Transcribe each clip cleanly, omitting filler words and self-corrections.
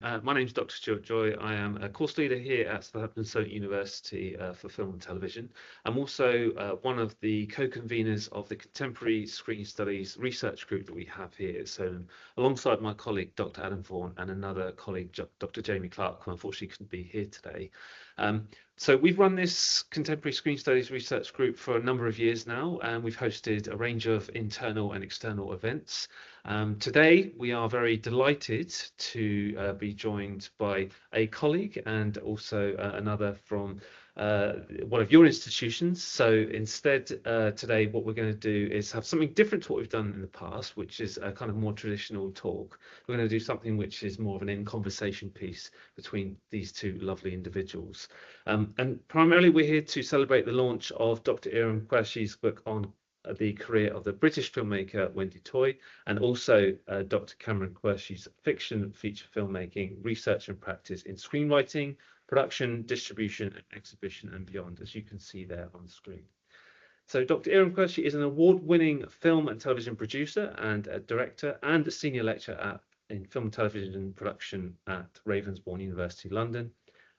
My name's Dr. Stuart Joy. I am a course leader here at Southampton Solent University for film and television. I'm also one of the co-conveners of the Contemporary Screen Studies research group that we have here at Solent, alongside my colleague Dr. Adam Vaughan and another colleague, Dr. Jamie Clarke, who unfortunately couldn't be here today. So we've run this Contemporary Screen Studies research group for a number of years now, and we've hosted a range of internal and external events. Today, we are very delighted to be joined by a colleague and also another from one of your institutions. So instead, today, what we're going to do is have something different to what we've done in the past, which is a kind of more traditional talk. We're going to do something which is more of an in-conversation piece between these two lovely individuals. And primarily, we're here to celebrate the launch of Dr. Iram Qureshi's book on the career of the British filmmaker Wendy Toye, and also Dr. Kamran Qureshi's fiction feature filmmaking, research and practice in screenwriting, production, distribution, and exhibition and beyond, as you can see there on the screen. So Dr. Iram Qureshi is an award-winning film and television producer and a director and a senior lecturer in film and television production at Ravensbourne University, London.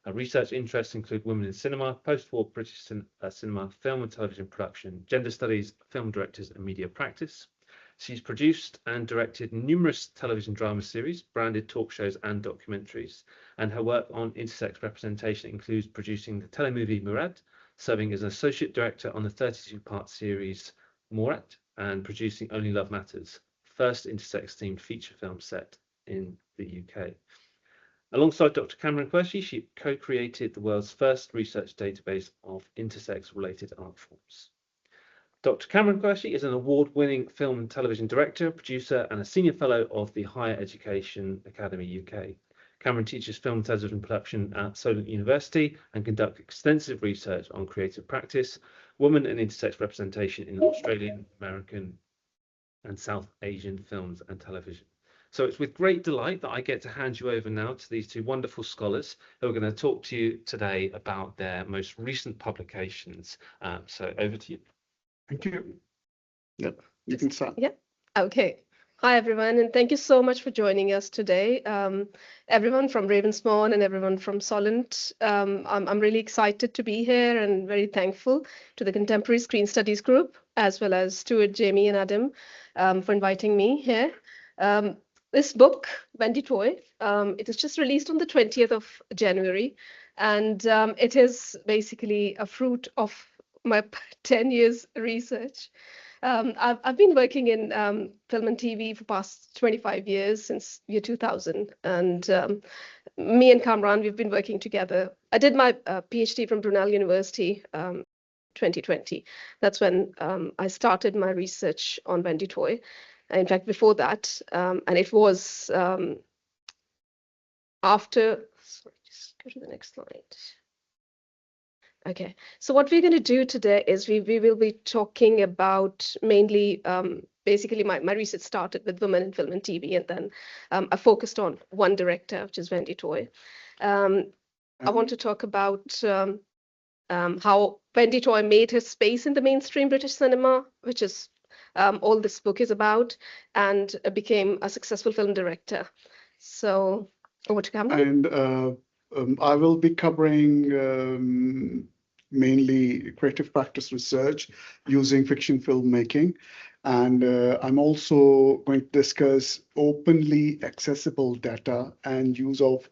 Her research interests include women in cinema, post-war British cinema, film and television production, gender studies, film directors and media practice. She's produced and directed numerous television drama series, branded talk shows and documentaries. And her work on intersex representation includes producing the telemovie Muriel, serving as an associate director on the 32-part series Morat, and producing Only Love Matters, first intersex-themed feature film set in the UK. Alongside Dr. Kamran Qureshi, she co-created the world's first research database of intersex-related art forms. Dr. Kamran Qureshi is an award-winning film and television director, producer, and a senior fellow of the Higher Education Academy UK. Kamran teaches film and television production at Solent University and conducts extensive research on creative practice, women and intersex representation in Australian, American, and South Asian films and television. So it's with great delight that I get to hand you over now to these two wonderful scholars who are going to talk to you today about their most recent publications. So over to you. Thank you. Yep, you can start. Yep. Okay. Hi, everyone, and thank you so much for joining us today. Everyone from Ravensbourne and everyone from Solent. I'm really excited to be here and very thankful to the Contemporary Screen Studies group, as well as Stuart, Jamie, and Adam for inviting me here. This book, Wendy Toye, it was just released on the 20th of January, and it is basically a fruit of my 10 years research. I've been working in film and TV for past 25 years, since year 2000, and me and Kamran, we've been working together. I did my PhD from Brunel University 2020. That's when I started my research on Wendy Toye. In fact, before that, and it was after, sorry, just go to the next slide. Okay, so what we're going to do today is we will be talking about mainly, basically my research started with women in film and TV, and then I focused on one director, which is Wendy Toye. I want to talk about how Wendy Toye made her space in the mainstream British cinema, which is all this book is about, and became a successful film director. So over to Kamran. And I will be covering mainly creative practice research using fiction filmmaking. And I'm also going to discuss openly accessible data and use of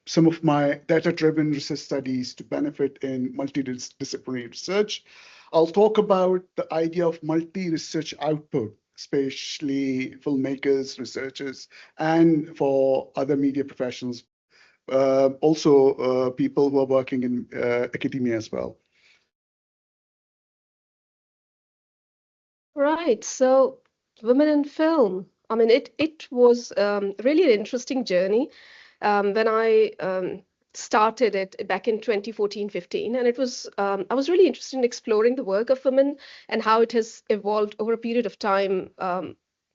some of my data-driven research studies to benefit in multidisciplinary research. I'll talk about the idea of multi-research output, especially filmmakers, researchers, and for other media professionals, also people who are working in academia as well. Right, so women in film. I mean, it was really an interesting journey when I started it back in 2014-15, and it was I was really interested in exploring the work of women and how it has evolved over a period of time.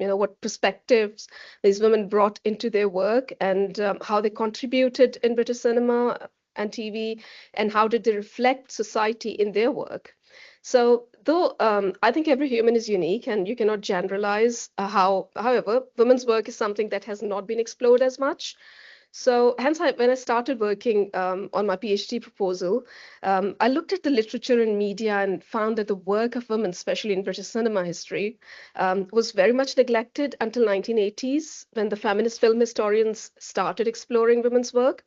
What perspectives these women brought into their work, and how they contributed in British cinema and TV, and how did they reflect society in their work. So though I think every human is unique and you cannot generalize however, women's work is something that has not been explored as much. So hence, when I started working on my PhD proposal, I looked at the literature and media and found that the work of women, especially in British cinema history, was very much neglected until 1980s, when the feminist film historians started exploring women's work.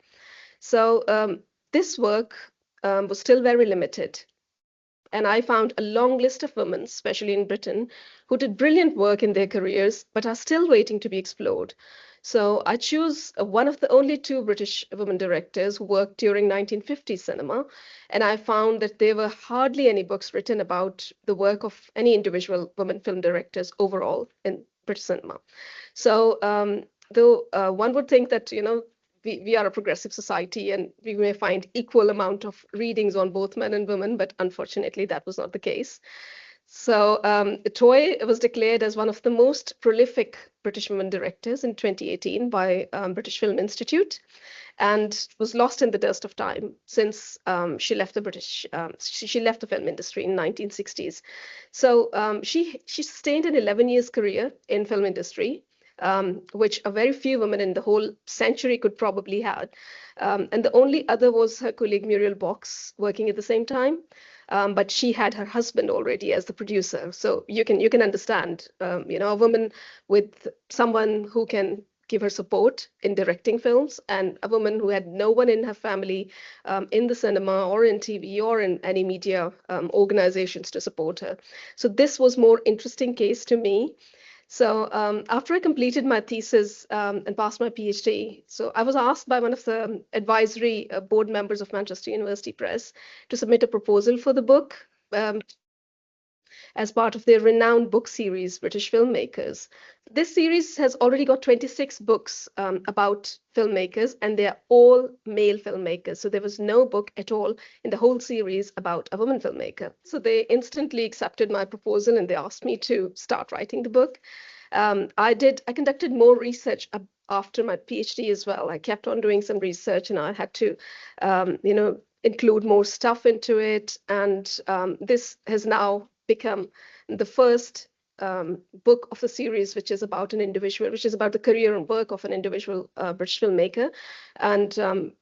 So this work was still very limited. And I found a long list of women, especially in Britain, who did brilliant work in their careers, but are still waiting to be explored. So I choose one of the only two British women directors who worked during 1950s cinema, and I found that there were hardly any books written about the work of any individual women film directors overall in British cinema. So though one would think that, we are a progressive society and we may find equal amount of readings on both men and women, but unfortunately that was not the case. So Toye was declared as one of the most prolific British women directors in 2018 by British Film Institute, and was lost in the dust of time since she left the she left the film industry in 1960s. So she sustained an 11 years career in film industry, which a very few women in the whole century could probably have. And the only other was her colleague Muriel working at the same time. But she had her husband already as the producer. So you can understand, a woman with someone who can give her support in directing films, and a woman who had no one in her family in the cinema or in TV or in any media organizations to support her. So this was more interesting case to me. So after I completed my thesis and passed my PhD, so I was asked by one of the advisory board members of Manchester University Press to submit a proposal for the book as part of their renowned book series, British Filmmakers. This series has already got 26 books about filmmakers, and they are all male filmmakers. So there was no book at all in the whole series about a woman filmmaker. So they instantly accepted my proposal and they asked me to start writing the book. I conducted more research after my PhD as well. I kept on doing some research and I had to, include more stuff into it. And this has now become the first book of the series, which is about the career and work of an individual British filmmaker. And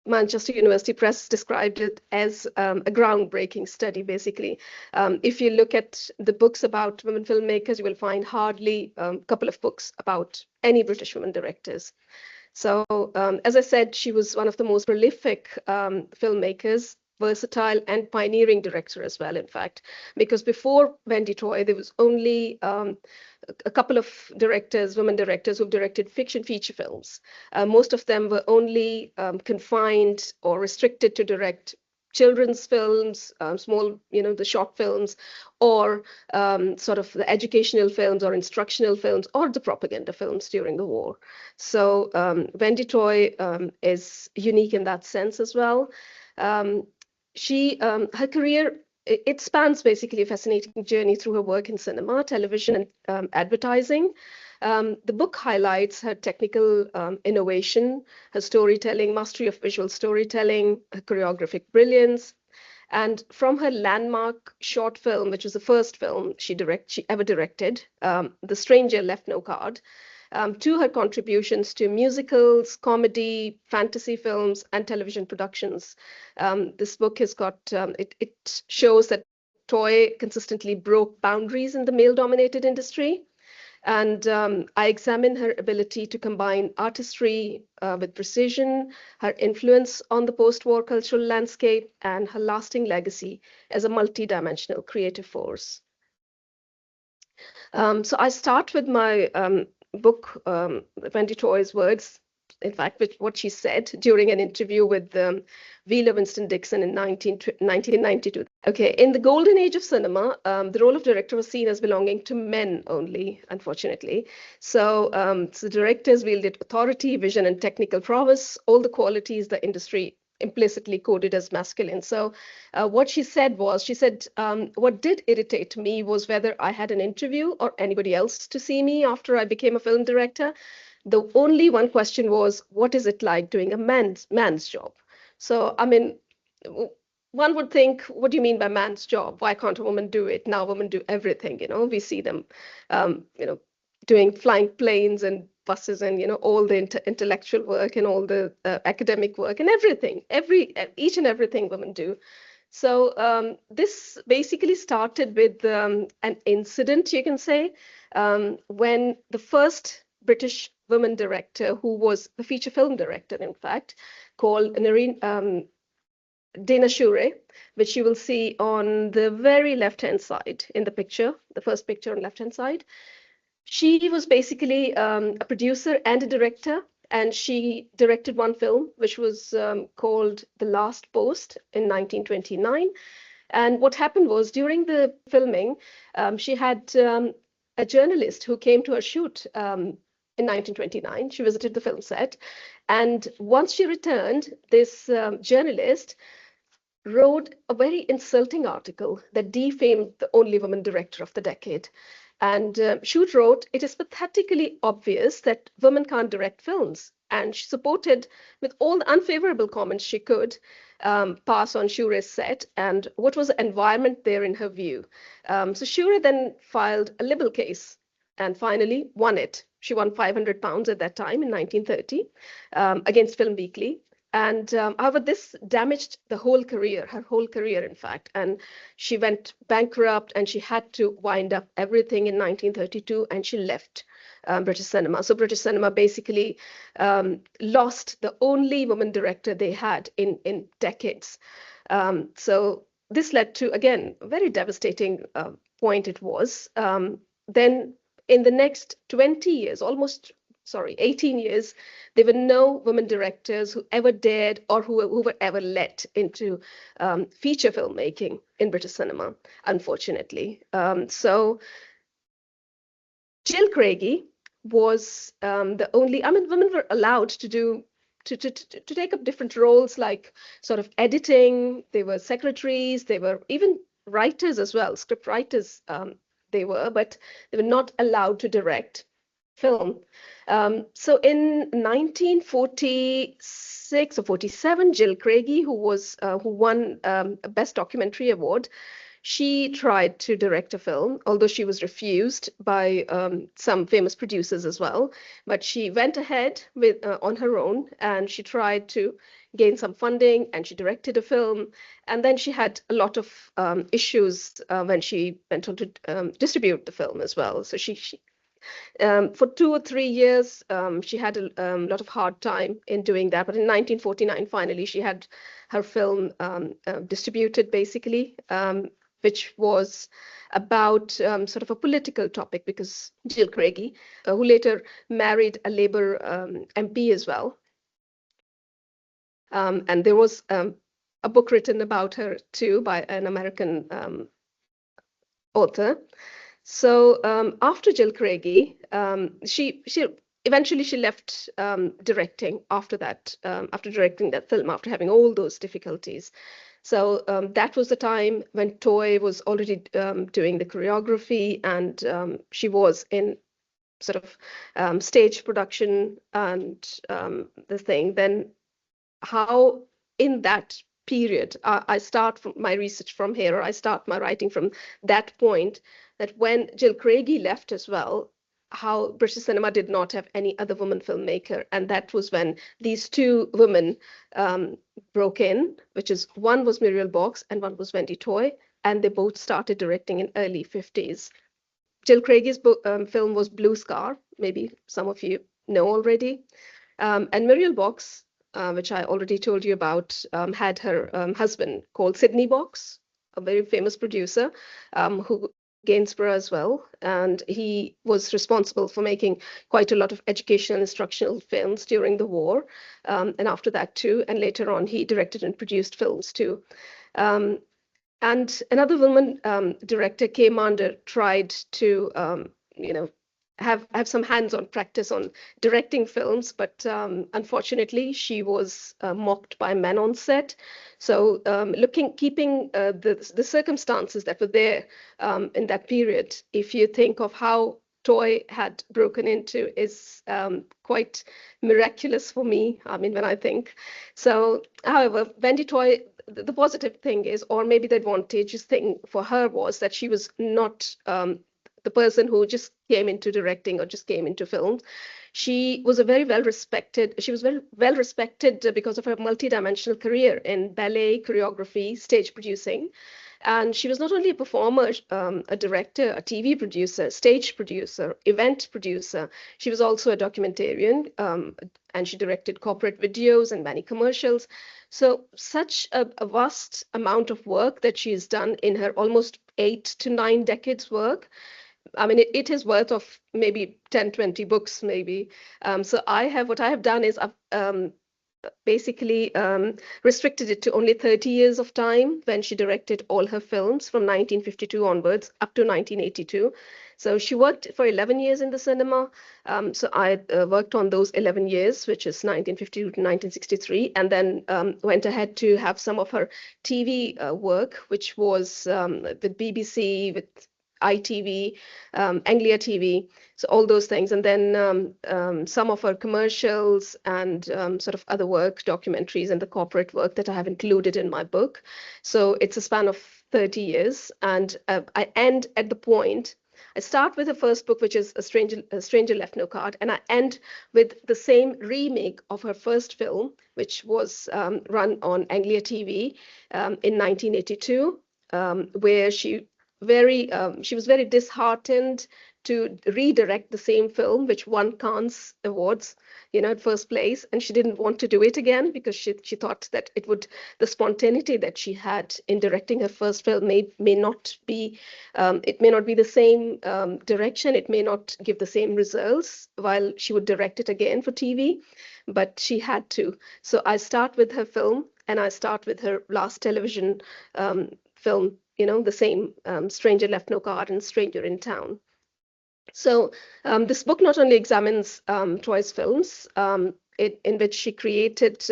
Manchester University Press described it as a groundbreaking study, basically. If you look at the books about women filmmakers, you will find hardly a couple of books about any British women directors. So as I said, she was one of the most prolific filmmakers, versatile and pioneering director as well, in fact, because before Wendy Toye, there was only a couple of women directors who've directed fiction feature films. Most of them were only confined or restricted to direct children's films, small, the short films, or sort of the educational films or instructional films or the propaganda films during the war. So Wendy Toye is unique in that sense as well. Her career, it spans basically a fascinating journey through her work in cinema, television, and advertising. The book highlights her technical innovation, her storytelling, mastery of visual storytelling, her choreographic brilliance. And from her landmark short film, which was the first film she ever directed, The Stranger Left No Card, to her contributions to musicals, comedy, fantasy films, and television productions. This book has got, it shows that Toye consistently broke boundaries in the male-dominated industry. And I examine her ability to combine artistry with precision, her influence on the post-war cultural landscape, and her lasting legacy as a multi-dimensional creative force. So I start with my book, Wendy Toye's words, in fact, with what she said during an interview with Wheeler Winston Dixon in 1992. Okay, in the golden age of cinema, the role of director was seen as belonging to men only, unfortunately. So the directors wielded authority, vision, and technical prowess, all the qualities the industry implicitly coded as masculine. So what she said, what did irritate me was whether I had an interview or anybody else to see me after I became a film director. The only one question was, what is it like doing a man's job? So, I mean, one would think, what do you mean by man's job? Why can't a woman do it? Now women do everything, we see them, doing flying planes and buses and, all the intellectual work and all the academic work and everything, each and everything women do. So this basically started with an incident, you can say, when the first British woman director, who was the feature film director, in fact, called Nerina, Dinah Shurey, which you will see on the very left-hand side in the picture, the first picture on left-hand side. She was basically a producer and a director, and she directed one film, which was called The Last Post in 1929. And what happened was, during the filming, she had a journalist who came to her shoot in 1929. She visited the film set. And once she returned, this journalist wrote a very insulting article that defamed the only woman director of the decade. And Shute wrote, "It is pathetically obvious that women can't direct films." And she supported, with all the unfavorable comments she could, pass on Shurey's set and what was the environment there in her view. So Shurey then filed a libel case and finally won it. She won £500 at that time in 1930 against Film Weekly. And however, this damaged the whole career, her whole career, in fact. And she went bankrupt and she had to wind up everything in 1932 and she left British cinema. So British cinema basically lost the only woman director they had in decades. So this led to, again, a very devastating point it was. Then in the next 20 years, 18 years, there were no women directors who ever dared or who were ever let into feature filmmaking in British cinema, unfortunately. So Jill Craigie was the only, women were allowed to take up different roles, like sort of editing. They were secretaries, they were even writers as well, script writers they were, but they were not allowed to direct film. So in 1946 or 47, Jill Craigie, who won a Best Documentary Award, she tried to direct a film, although she was refused by some famous producers as well. But she went ahead with on her own, and she tried to gain some funding, and she directed a film. And then she had a lot of issues when she went on to distribute the film as well. So she for 2 or 3 years, she had a lot of hard time in doing that. But in 1949, finally, she had her film distributed, basically, which was about sort of a political topic, because Jill Craigie, who later married a Labour MP as well. And there was a book written about her too by an American author. So after Jill Craigie, she eventually left directing after that, after directing that film, after having all those difficulties. So that was the time when Toye was already doing the choreography, and she was in sort of stage production and the thing. Then how in that period, I start from my research from here, or I start my writing from that point, that when Jill Craigie left as well, how British cinema did not have any other woman filmmaker. And that was when these two women broke in, which is one was Muriel and one was Wendy Toye, and they both started directing in early 50s. Jill Craigie's film was Blue Scar, maybe some of you know already. And Muriel Box, which I already told you about, had her husband called Sidney Box, a very famous producer who Gainsborough as well, and he was responsible for making quite a lot of educational instructional films during the war, and after that too, and later on he directed and produced films too. And another woman director, Kay Mander, tried to have some hands-on practice on directing films, but unfortunately she was mocked by men on set. So keeping the circumstances that were there in that period, if you think of how Toye had broken into is quite miraculous for me, I mean, when I think. So, however, Wendy Toye, the positive thing is, or maybe the advantageous thing for her was that she was not the person who just came into directing or just came into films. She was very well respected because of her multidimensional career in ballet, choreography, stage producing. And she was not only a performer, a director, a TV producer, stage producer, event producer. She was also a documentarian, and she directed corporate videos and many commercials. So such a vast amount of work that she has done in her almost 8 to 9 decades work. I mean, it is worth of maybe 10, 20 books, maybe. So what I have done is I've basically restricted it to only 30 years of time when she directed all her films from 1952 onwards up to 1982. So she worked for 11 years in the cinema. So I worked on those 11 years, which is 1952 to 1963, and then went ahead to have some of her TV work, which was with BBC, with ITV, Anglia TV, so all those things. And then some of our commercials and sort of other work, documentaries, and the corporate work that I have included in my book. So it's a span of 30 years. And I end at the point, I start with the first book, which is A Stranger Left No Card, and I end with the same remake of her first film, which was run on Anglia TV in 1982, where she was very disheartened to redirect the same film, which won Cannes Awards, at first place, and she didn't want to do it again because she thought that the spontaneity that she had in directing her first film may not be the same direction, it may not give the same results while she would direct it again for TV, but she had to. So I start with her film, and I start with her last television film, the same, Stranger Left No Card and Stranger in Town. So this book not only examines Toye's films, in which she created,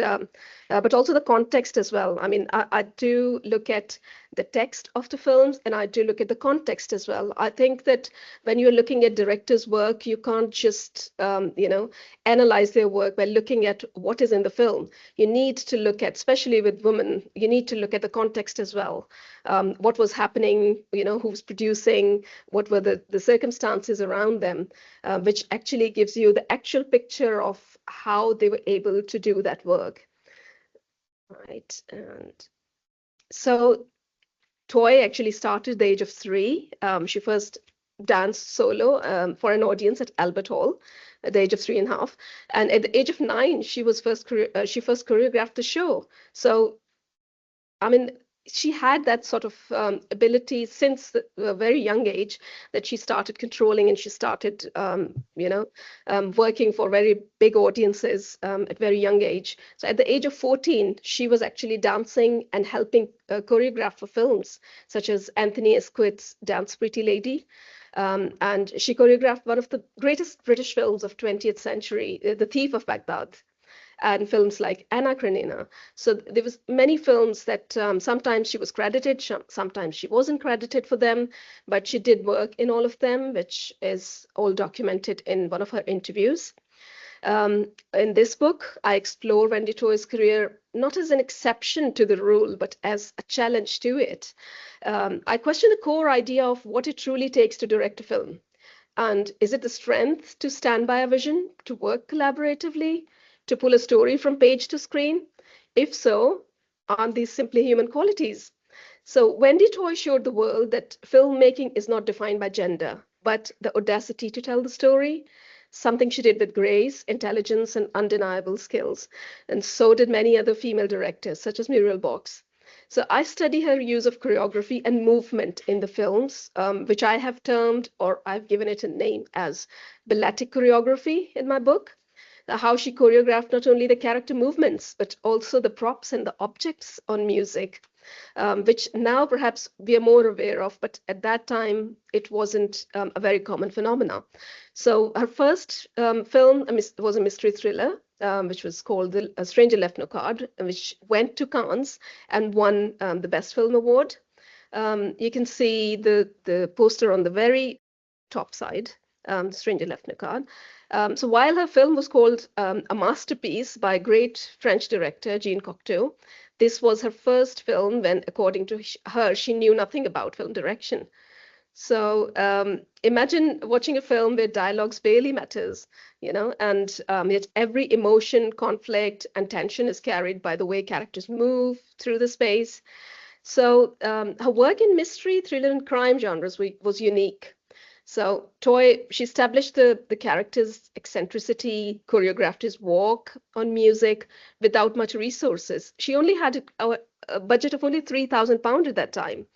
but also the context as well. I mean, I do look at the text of the films, and I do look at the context as well. I think that when you're looking at directors' work, you can't just, analyze their work by looking at what is in the film. You need to look at, especially with women, you need to look at the context as well. What was happening, who was producing, what were the circumstances around them, which actually gives you the actual picture of how they were able to do that work. Right. And so Toye actually started at the age of 3. She first danced solo for an audience at Albert Hall at the age of 3.5. And at the age of 9, she first choreographed the show. So, I mean, she had that sort of ability since a very young age, that she started controlling, and she started, working for very big audiences at very young age. So at the age of 14, she was actually dancing and helping choreograph for films such as Anthony Asquith's Dance Pretty Lady. And she choreographed one of the greatest British films of 20th century, The Thief of Baghdad, and films like Anna Karenina. So there was many films that sometimes she was credited, sometimes she wasn't credited for them, but she did work in all of them, which is all documented in one of her interviews. In this book, I explore Wendy Toye's career not as an exception to the rule, but as a challenge to it. I question the core idea of what it truly takes to direct a film. And is it the strength to stand by a vision, to work collaboratively, to pull a story from page to screen? If so, aren't these simply human qualities? So Wendy Toye showed the world that filmmaking is not defined by gender, but the audacity to tell the story, something she did with grace, intelligence, and undeniable skills. And so did many other female directors, such as Muriel. So I study her use of choreography and movement in the films, which I have termed, or I've given it a name as balletic choreography in my book. How she choreographed not only the character movements, but also the props and the objects on music, which now perhaps we are more aware of, but at that time it wasn't a very common phenomenon. So her first film was a mystery thriller, which was called A Stranger Left No Card, which went to Cannes and won the Best Film Award. You can see the poster on the very top side. Stranger Left No Card. So while her film was called a masterpiece by great French director Jean Cocteau, this was her first film when, according to her, she knew nothing about film direction. So imagine watching a film where dialogues barely matters, and yet every emotion, conflict, and tension is carried by the way characters move through the space. So her work in mystery, thriller, and crime genres was unique. So Toye, she established the character's eccentricity, choreographed his walk on music without much resources. She only had a budget of only £3,000 at that time.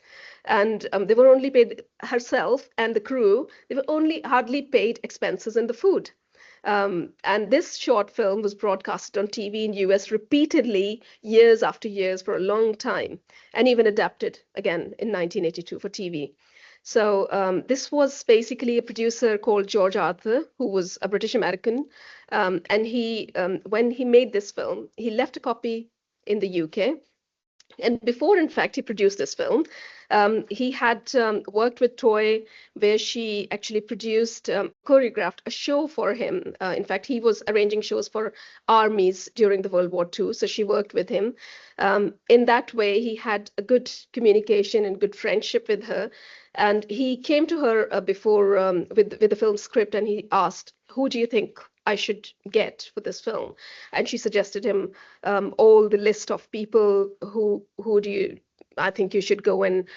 And they were only paid herself and the crew. They were only hardly paid expenses and the food. And this short film was broadcasted on TV in US repeatedly, years after years, for a long time, and even adapted again in 1982 for TV. So this was basically a producer called George Arthur, who was a British American. And he, when he made this film, he left a copy in the UK. And before, in fact, he produced this film, he had worked with Toye, where she actually produced, choreographed a show for him. In fact, he was arranging shows for armies during the World War II, so she worked with him. In that way, he had a good communication and good friendship with her. And he came to her before with the film script, and he asked, "Who do you think I should get for this film?" And she suggested him all the list of people who I think you should go and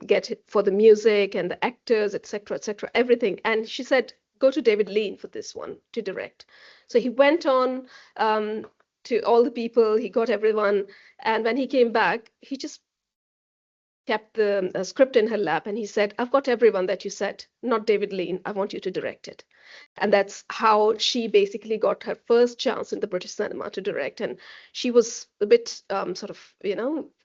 get for the music and the actors, etc., everything. And she said, "Go to David Lean for this one to direct." So he went on to all the people, he got everyone, and when he came back, he just kept the script in her lap, and he said, "I've got everyone that you said, not David Lean. I want you to direct it." And that's how she basically got her first chance in the British cinema to direct. And she was a bit sort of,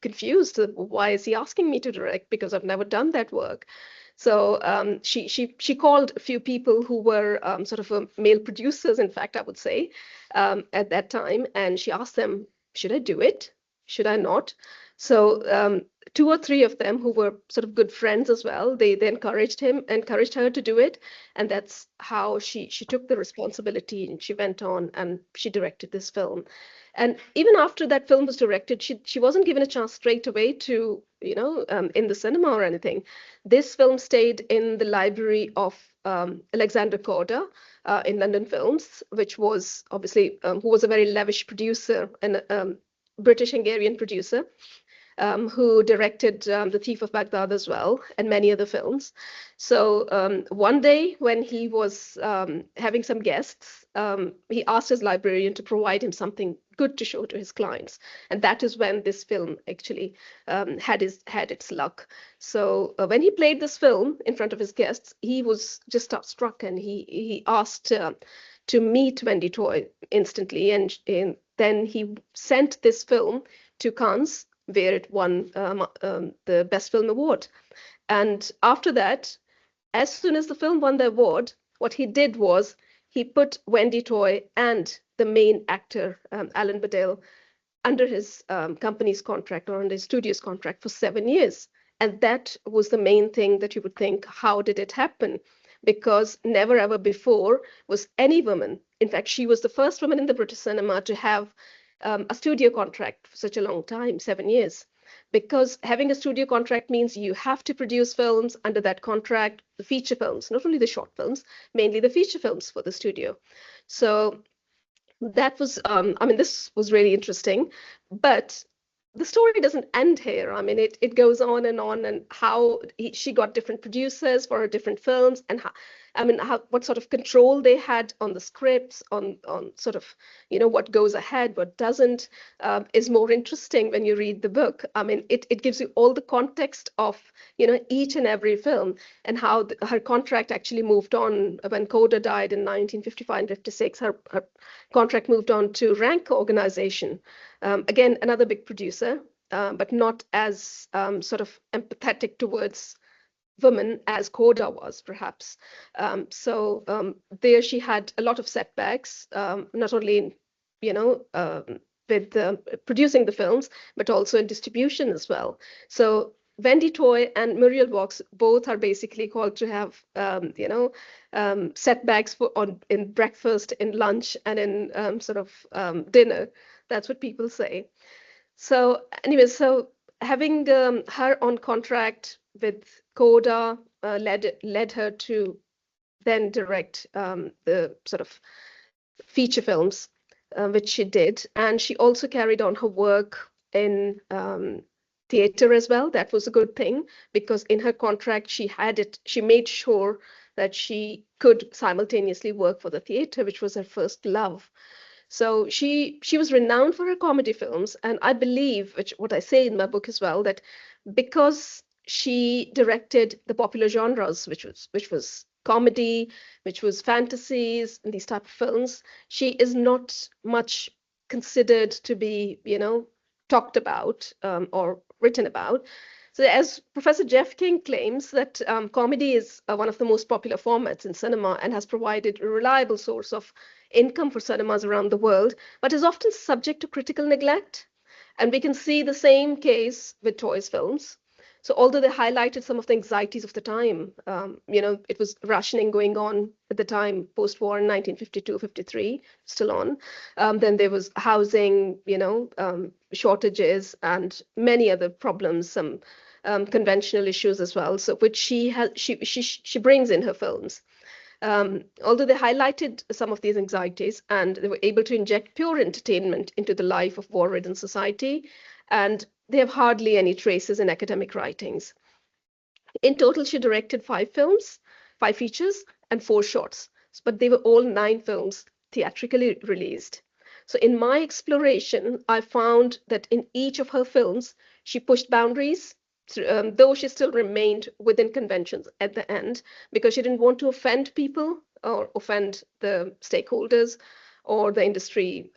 confused. Why is he asking me to direct? Because I've never done that work. So she called a few people who were sort of male producers, in fact, I would say, at that time. And she asked them, "Should I do it? Should I not?" So 2 or 3 of them, who were sort of good friends as well, they encouraged her to do it. And that's how she took the responsibility, and she went on and she directed this film. And even after that film was directed, she wasn't given a chance straight away to, in the cinema or anything. This film stayed in the library of Alexander Korda in London Films, which was obviously, who was a very lavish producer and British-Hungarian producer, who directed The Thief of Baghdad as well, and many other films. So one day when he was having some guests, he asked his librarian to provide him something good to show to his clients. And that is when this film actually had its luck. So when he played this film in front of his guests, he was just struck, and he asked to meet Wendy Toye instantly. And then he sent this film to Cannes, where it won the Best Film Award. And after that, as soon as the film won the award, what he did was he put Wendy Toye and the main actor, Alan Badel, under his company's contract, or under his studio's contract, for 7 years. And that was the main thing that you would think, how did it happen? Because never ever before was any woman, in fact, she was the first woman in the British cinema to have a studio contract for such a long time, 7 years. Because having a studio contract means you have to produce films under that contract, the feature films, not only the short films, mainly the feature films for the studio. So that was, this was really interesting. But the story doesn't end here. I mean, it goes on, and how she got different producers for her different films, and what sort of control they had on the scripts, on sort of, what goes ahead, what doesn't, is more interesting when you read the book. I mean, it gives you all the context of, each and every film, and how her contract actually moved on. When Korda died in 1955 and 56, her contract moved on to Rank Organization. Again, another big producer, but not as sort of empathetic towards women as Korda was, perhaps. So there she had a lot of setbacks, not only with producing the films, but also in distribution as well. So Wendy Toye and Muriel both are basically called to have, setbacks in breakfast, in lunch, and in dinner. That's what people say. So anyway, so having her on contract with Korda led her to then direct the sort of feature films, which she did. And she also carried on her work in theater as well. That was a good thing, because in her contract, she made sure that she could simultaneously work for the theater, which was her first love. So she was renowned for her comedy films. And I believe, what I say in my book as well, that because she directed the popular genres, which was comedy, which was fantasies, and these type of films, she is not much considered to be, talked about or written about. So as Professor Geoff King claims that comedy is one of the most popular formats in cinema and has provided a reliable source of income for cinemas around the world, but is often subject to critical neglect. And we can see the same case with Toye's films. So although they highlighted some of the anxieties of the time, it was rationing going on at the time, post-war in 1952-53, still on. Then there was housing, shortages and many other problems, some conventional issues as well, so which she brings in her films. Although they highlighted some of these anxieties, and they were able to inject pure entertainment into the life of war-ridden society, and they have hardly any traces in academic writings. In total, she directed 5 films, 5 features, and 4 shorts, but they were all 9 films theatrically released. So in my exploration, I found that in each of her films, she pushed boundaries, though she still remained within conventions at the end, because she didn't want to offend people or offend the stakeholders or the industry,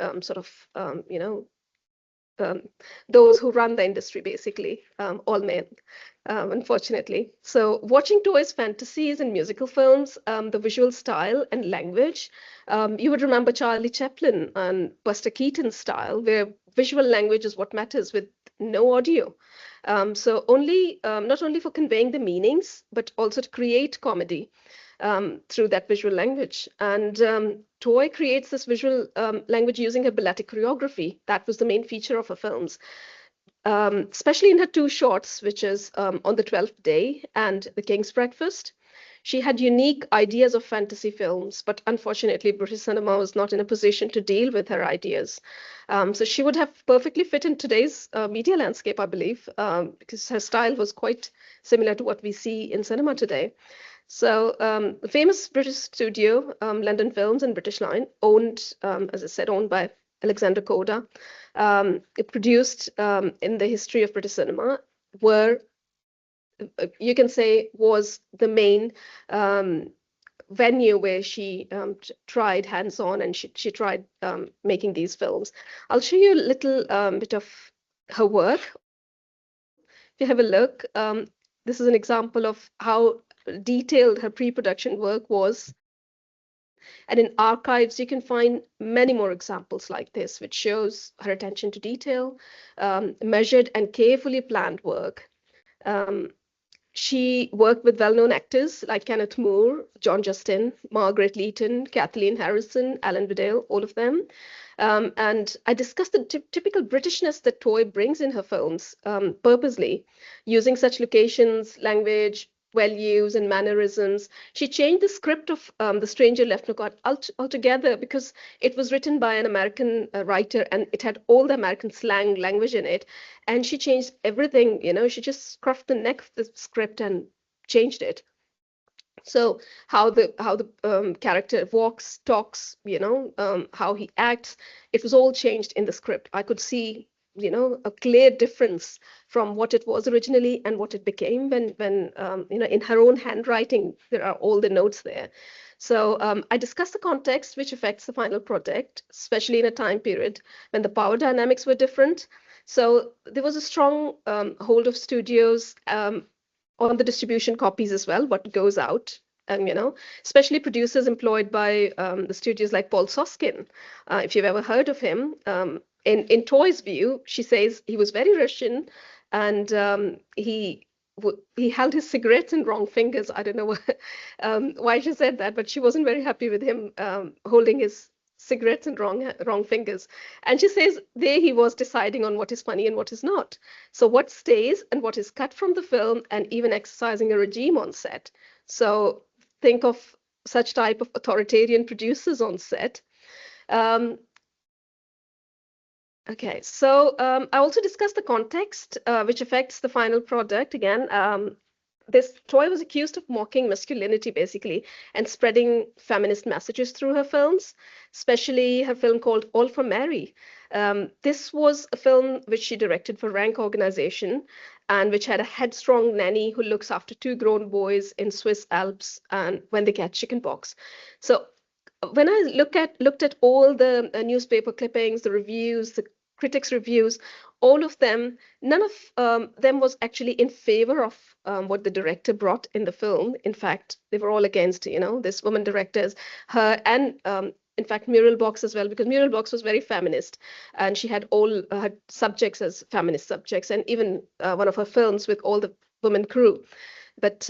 those who run the industry, basically, all men, unfortunately. So watching Toye's fantasies and musical films, the visual style and language, you would remember Charlie Chaplin and Buster Keaton's style, where visual language is what matters with no audio. So not only for conveying the meanings, but also to create comedy through that visual language. And Toye creates this visual language using her balletic choreography. That was the main feature of her films, especially in her 2 shorts, which is On the 12th Day and The King's Breakfast. She had unique ideas of fantasy films, but unfortunately, British cinema was not in a position to deal with her ideas. So she would have perfectly fit in today's media landscape, I believe, because her style was quite similar to what we see in cinema today. So the famous British studio, London Films and British Line, owned, as I said, owned by Alexander Korda, it produced in the history of British cinema, you can say, was the main venue where she tried hands-on, and she tried making these films. I'll show you a little bit of her work. If you have a look, this is an example of how detailed her pre-production work was. And in archives, you can find many more examples like this, which shows her attention to detail, measured and carefully planned work. She worked with well-known actors like Kenneth Moore, John Justin, Margaret Leighton, Kathleen Harrison, Alan Badel, all of them. And I discussed the typical Britishness that Toye brings in her films purposely, using such locations, language, values, and mannerisms. She changed the script of The Stranger Left No Card altogether, because it was written by an American writer, and it had all the American slang language in it. And she changed everything, she just scruffed the neck of the script and changed it. So how the character walks, talks, how he acts, it was all changed in the script. I could see, a clear difference from what it was originally and what it became when in her own handwriting, there are all the notes there. So I discussed the context which affects the final product, especially in a time period when the power dynamics were different. So there was a strong hold of studios on the distribution copies as well, what goes out, especially producers employed by the studios like Paul Soskin, if you've ever heard of him. In Toye's view, she says he was very Russian, and he he held his cigarettes in wrong fingers. I don't know why she said that, but she wasn't very happy with him holding his cigarettes in wrong fingers. And she says there he was deciding on what is funny and what is not. So what stays and what is cut from the film, and even exercising a regime on set. So think of such type of authoritarian producers on set. Okay, so I also discussed the context which affects the final product. Again, Toye was accused of mocking masculinity, basically, and spreading feminist messages through her films, especially her film called All for Mary. This was a film which she directed for Rank Organization, and which had a headstrong nanny who looks after two grown boys in Swiss Alps and when they catch chickenpox. So when I looked at all the newspaper clippings, the reviews, the critics' reviews, all of them, none of them was actually in favor of what the director brought in the film. In fact, they were all against, this woman directors, her, and in fact, Muriel Box as well, because Muriel Box was very feminist, and she had all her subjects as feminist subjects, and even one of her films with all the women crew. But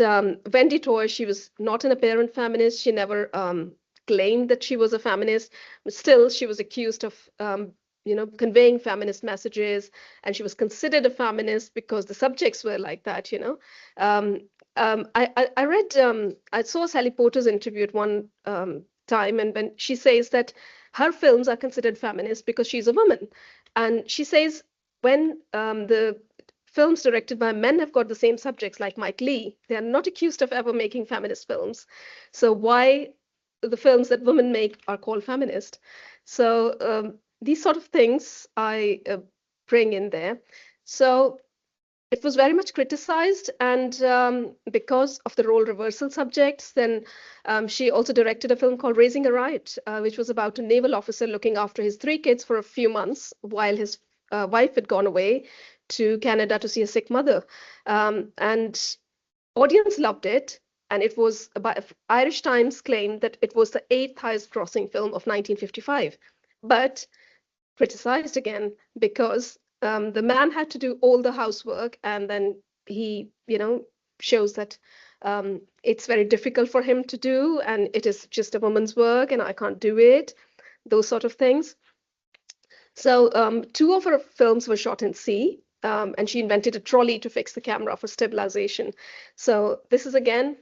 Wendy Toye, she was not an apparent feminist. She never claimed that she was a feminist, but still she was accused of conveying feminist messages, and she was considered a feminist because the subjects were like that. I saw Sally Porter's interview at one time, and when she says that her films are considered feminist because she's a woman, and she says when the films directed by men have got the same subjects like Mike Leigh, they are not accused of ever making feminist films. So why the films that women make are called feminist? So these sort of things I bring in there. So it was very much criticized, and because of the role reversal subjects, then she also directed a film called Raising a Riot, which was about a naval officer looking after his 3 kids for a few months while his wife had gone away to Canada to see a sick mother. And audience loved it. And it was about Irish Times claimed that it was the 8th highest grossing film of 1955, but criticized again because the man had to do all the housework, and then he, shows that it's very difficult for him to do, and it is just a woman's work, and I can't do it, those sort of things. So 2 of her films were shot in sea, and she invented a trolley to fix the camera for stabilization. So this is again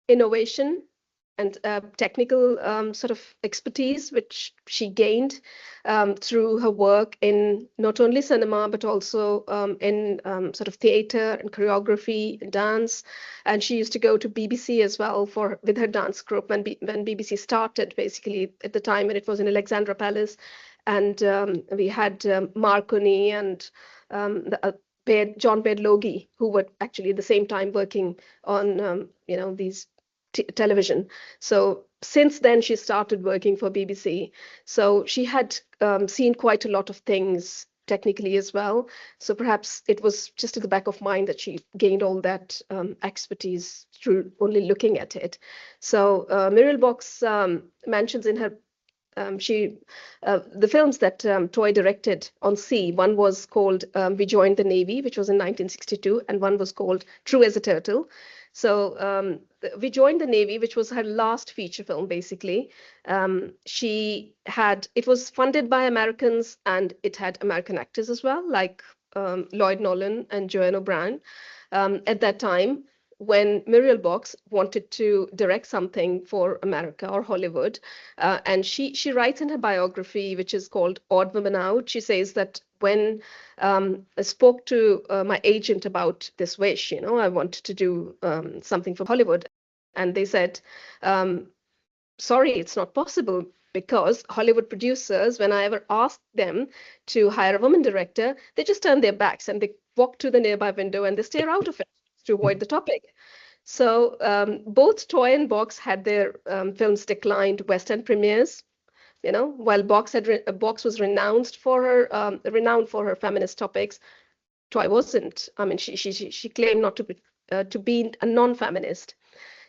innovation and technical sort of expertise, which she gained through her work in not only cinema, but also in sort of theater and choreography and dance. And she used to go to BBC as well with her dance group when BBC started, basically at the time when it was in Alexandra Palace. And we had Marconi and John Baird Logie, who were actually at the same time working on these television. So since then she started working for BBC. So she had seen quite a lot of things technically as well. So perhaps it was just at the back of mind that she gained all that expertise through only looking at it. So Muriel Box mentions in her the films that Toye directed on sea. One was called We Joined the Navy, which was in 1962, and one was called True as a Turtle. So We Joined the Navy, which was her last feature film, basically. It was funded by Americans, and it had American actors as well, like Lloyd Nolan and Joanne O'Brien at that time, when Muriel Box wanted to direct something for America or Hollywood. And she writes in her biography, which is called Odd Woman Out, she says that when I spoke to my agent about this wish, I wanted to do something for Hollywood. And they said, sorry, it's not possible, because Hollywood producers, when I ever asked them to hire a woman director, they just turn their backs and they walk to the nearby window and they stare out of it to avoid the topic. So both Toye and Box had their films declined West End premieres. While Box was renowned for her feminist topics, Toye wasn't. I mean, she claimed not to be a non-feminist.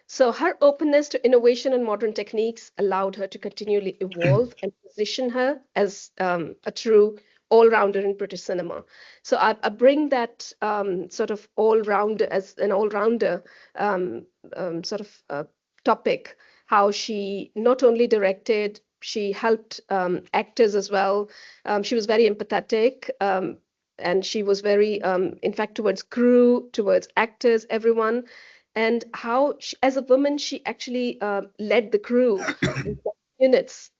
So her openness to innovation and modern techniques allowed her to continually evolve and position her as a true all-rounder in British cinema. So I bring that sort of all-rounder as an all-rounder topic, how she not only directed, she helped actors as well. She was very empathetic, and she was very, in fact, towards crew, towards actors, everyone. And how, as a woman, she actually led the crew in units.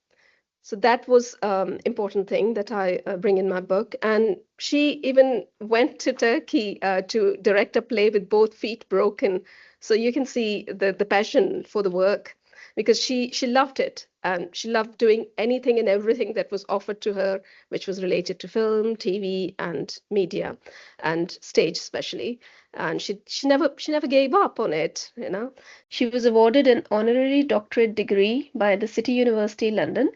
So that was important thing that I bring in my book. And she even went to Turkey to direct a play with both feet broken. So you can see the passion for the work, because she loved it, and she loved doing anything and everything that was offered to her, which was related to film, TV, and media, and stage especially. And she never gave up on it, you know. She was awarded an honorary doctorate degree by the City University, London,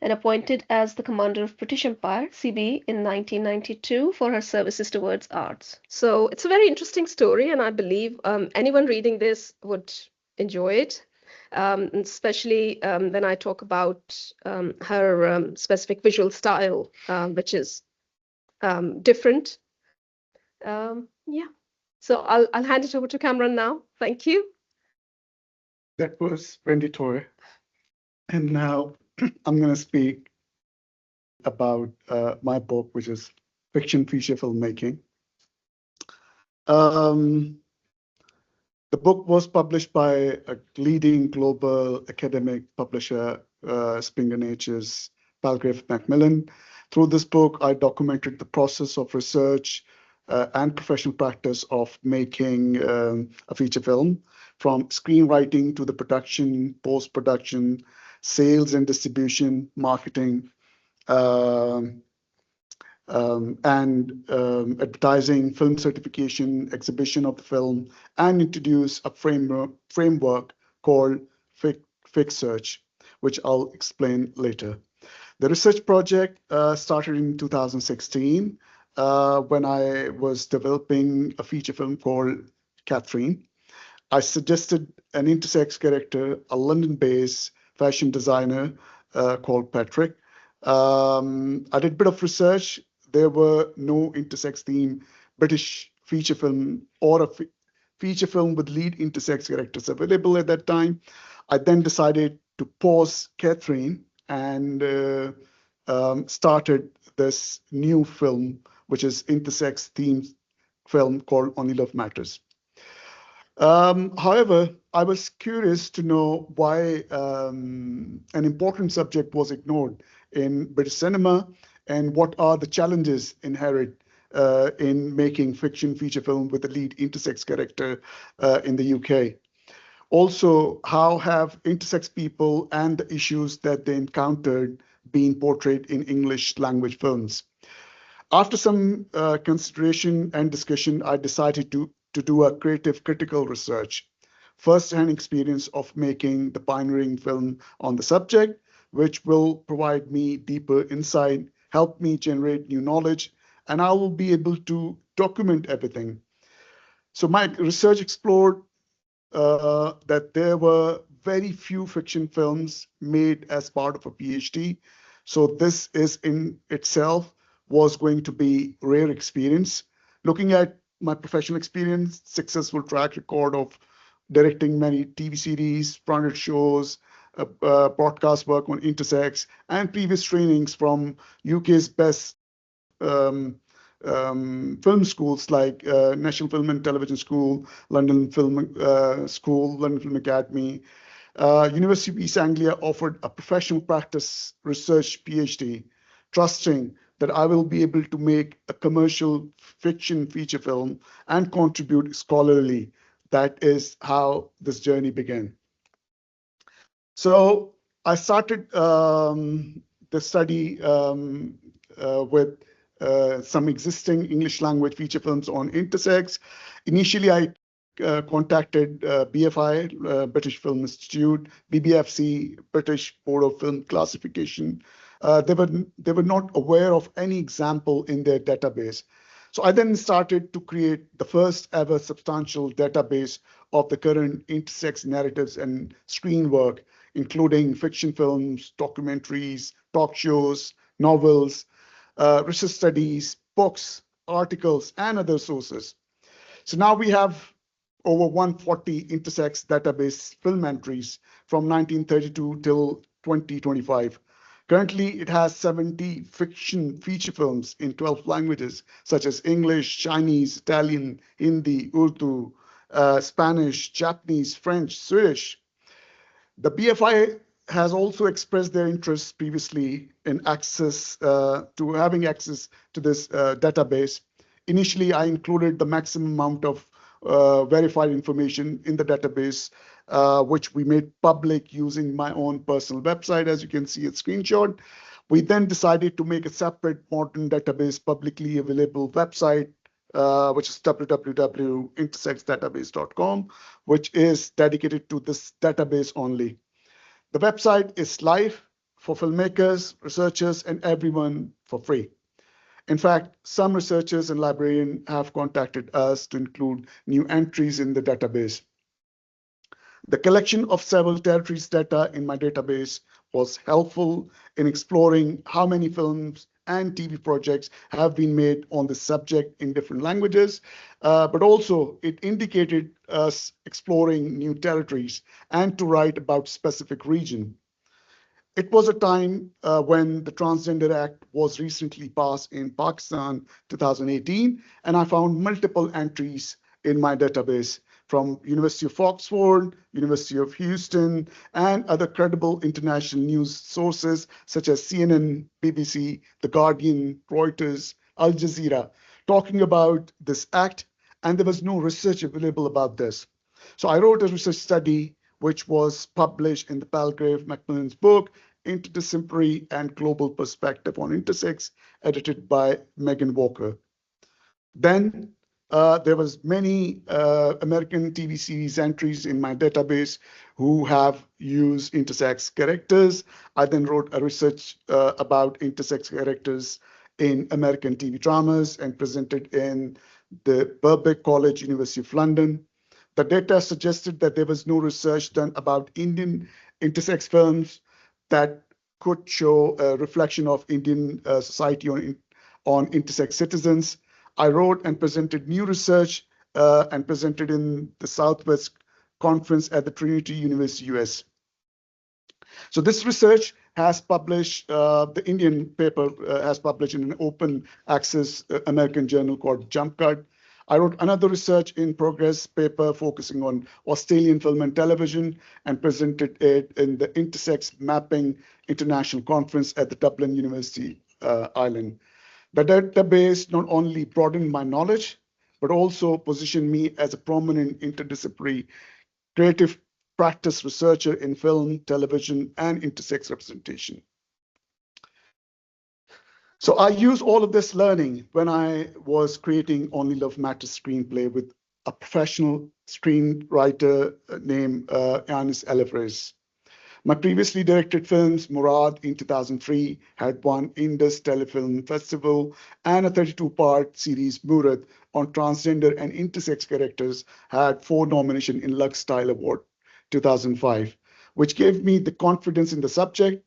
and appointed as the Commander of British Empire, CB, in 1992 for her services towards arts. So it's a very interesting story, and I believe anyone reading this would enjoy it, especially when I talk about her specific visual style, which is different. Yeah. So I'll hand it over to Kamran now. Thank you. That was Wendy Toye. And now I'm going to speak about my book, which is Fiction Feature Filmmaking. The book was published by a leading global academic publisher, Springer Nature's Palgrave Macmillan. Through this book, I documented the process of research and professional practice of making a feature film, from screenwriting to the production, post-production, sales and distribution, marketing, and advertising, film certification, exhibition of the film, and introduce a framework called Fix Search, which I'll explain later. The research project started in 2016 when I was developing a feature film called Catherine. I suggested an intersex character, a London-based fashion designer called Patrick. I did a bit of research. There were no intersex-themed British feature film or a feature film with lead intersex characters available at that time. I then decided to pause Catherine and started this new film, which is intersex-themed film called Only Love Matters. However, I was curious to know why an important subject was ignored in British cinema, and what are the challenges inherent in making fiction feature film with a lead intersex character in the UK. Also, how have intersex people and the issues that they encountered been portrayed in English language films? After some consideration and discussion, I decided to do a creative critical research, first-hand experience of making the pioneering film on the subject, which will provide me deeper insight, help me generate new knowledge, and I will be able to document everything. So my research explored that there were very few fiction films made as part of a PhD. So this is in itself was going to be rare experience. Looking at my professional experience, successful track record of directing many TV series, fronted shows, broadcast work on intersex, and previous trainings from UK's best film schools like National Film and Television School, London Film School, London Film Academy. University of East Anglia offered a professional practice research PhD, trusting that I will be able to make a commercial fiction feature film and contribute scholarly. That is how this journey began. So I started the study with some existing English language feature films on intersex. Initially, I contacted BFI, British Film Institute, BBFC, British Board of Film Classification. They were not aware of any example in their database. So I then started to create the first ever substantial database of the current intersex narratives and screen work, including fiction films, documentaries, talk shows, novels, research studies, books, articles, and other sources. So now we have over 140 intersex database film entries from 1932 till 2025. Currently, it has 70 fiction feature films in 12 languages, such as English, Chinese, Italian, Hindi, Urdu, Spanish, Japanese, French, Swedish. The BFI has also expressed their interest previously in having access to this database. Initially, I included the maximum amount of verified information in the database, which we made public using my own personal website, as you can see at screenshot. We then decided to make a separate modern database publicly available website, which is www.intersexdatabase.com, which is dedicated to this database only. The website is live for filmmakers, researchers, and everyone for free. In fact, some researchers and librarians have contacted us to include new entries in the database. The collection of several territories data in my database was helpful in exploring how many films and TV projects have been made on the subject in different languages, but also it indicated us exploring new territories and to write about specific region. It was a time when the Transgender Act was recently passed in Pakistan 2018, and I found multiple entries in my database from University of Oxford, University of Houston, and other credible international news sources such as CNN, BBC, The Guardian, Reuters, Al Jazeera, talking about this act, and there was no research available about this. So I wrote a research study which was published in the Palgrave Macmillan's book, Interdisciplinary and Global Perspective on Intersex, edited by Megan Walker. Then there was many American TV series entries in my database who have used intersex characters. I then wrote a research about intersex characters in American TV dramas and presented in the Birkbeck College, University of London. The data suggested that there was no research done about Indian intersex films that could show a reflection of Indian society on intersex citizens. I wrote and presented new research and presented in the Southwest Conference at the Trinity University, US. So this research has published, the Indian paper has published in an open access American journal called Jump Cut. I wrote another research in progress paper focusing on Australian film and television and presented it in the Intersex Mapping International Conference at the Dublin University, Ireland. The database not only broadened my knowledge, but also positioned me as a prominent interdisciplinary creative practice researcher in film, television, and intersex representation. So I use all of this learning when I was creating Only Love Matters screenplay with a professional screenwriter named Yanis Alvarez. My previously directed films, Murad in 2003, had won Indus Telefilm Festival, and a 32-part series, Murad, on transgender and intersex characters, had 4 nominations in Lux Style Award 2005, which gave me the confidence in the subject.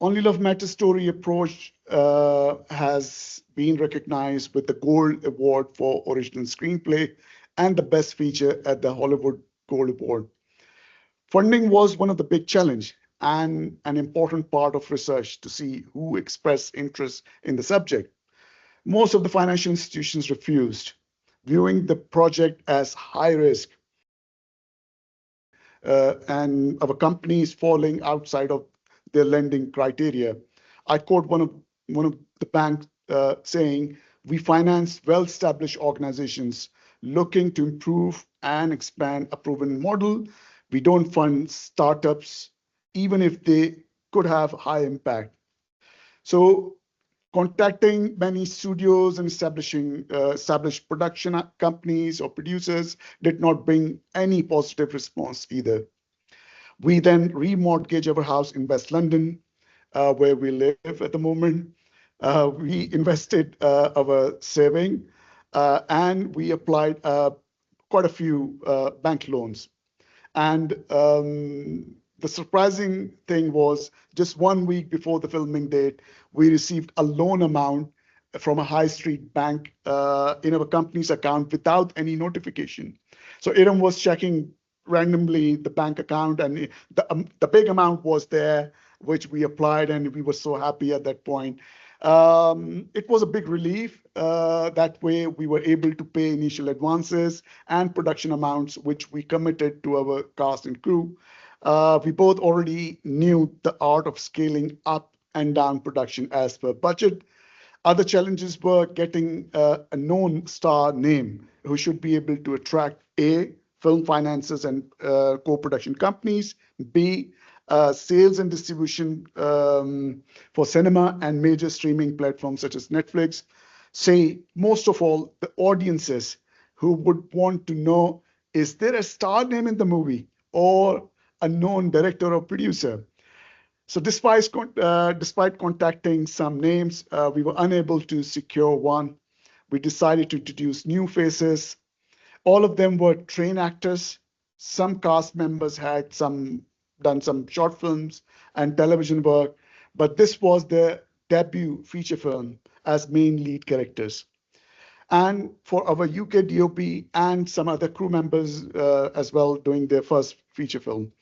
Only Love Matters story approach has been recognized with the Gold Award for Original Screenplay and the Best Feature at the Hollywood Gold Award. Funding was one of the big challenges and an important part of research to see who expressed interest in the subject. Most of the financial institutions refused, viewing the project as high risk and of a companies falling outside of their lending criteria. I quote one of the banks saying, "We finance well-established organizations looking to improve and expand a proven model. We don't fund startups, even if they could have high impact." So contacting many studios and established production companies or producers did not bring any positive response either. We then remortgaged our house in West London, where we live at the moment. We invested our saving and we applied quite a few bank loans. And the surprising thing was just 1 week before the filming date, we received a loan amount from a high street bank in our company's account without any notification. So Iram was checking randomly the bank account, and the big amount was there, which we applied, and we were so happy at that point. It was a big relief. That way, we were able to pay initial advances and production amounts, which we committed to our cast and crew. We both already knew the art of scaling up and down production as per budget. Other challenges were getting a known star name who should be able to attract A, film financiers and co-production companies, B, sales and distribution for cinema and major streaming platforms such as Netflix. C, most of all, the audiences who would want to know, is there a star name in the movie or a known director or producer? So despite contacting some names, we were unable to secure one. We decided to introduce new faces. All of them were trained actors. Some cast members had done some short films and television work, but this was their debut feature film as main lead characters. And for our UK DOP and some other crew members as well doing their first feature film.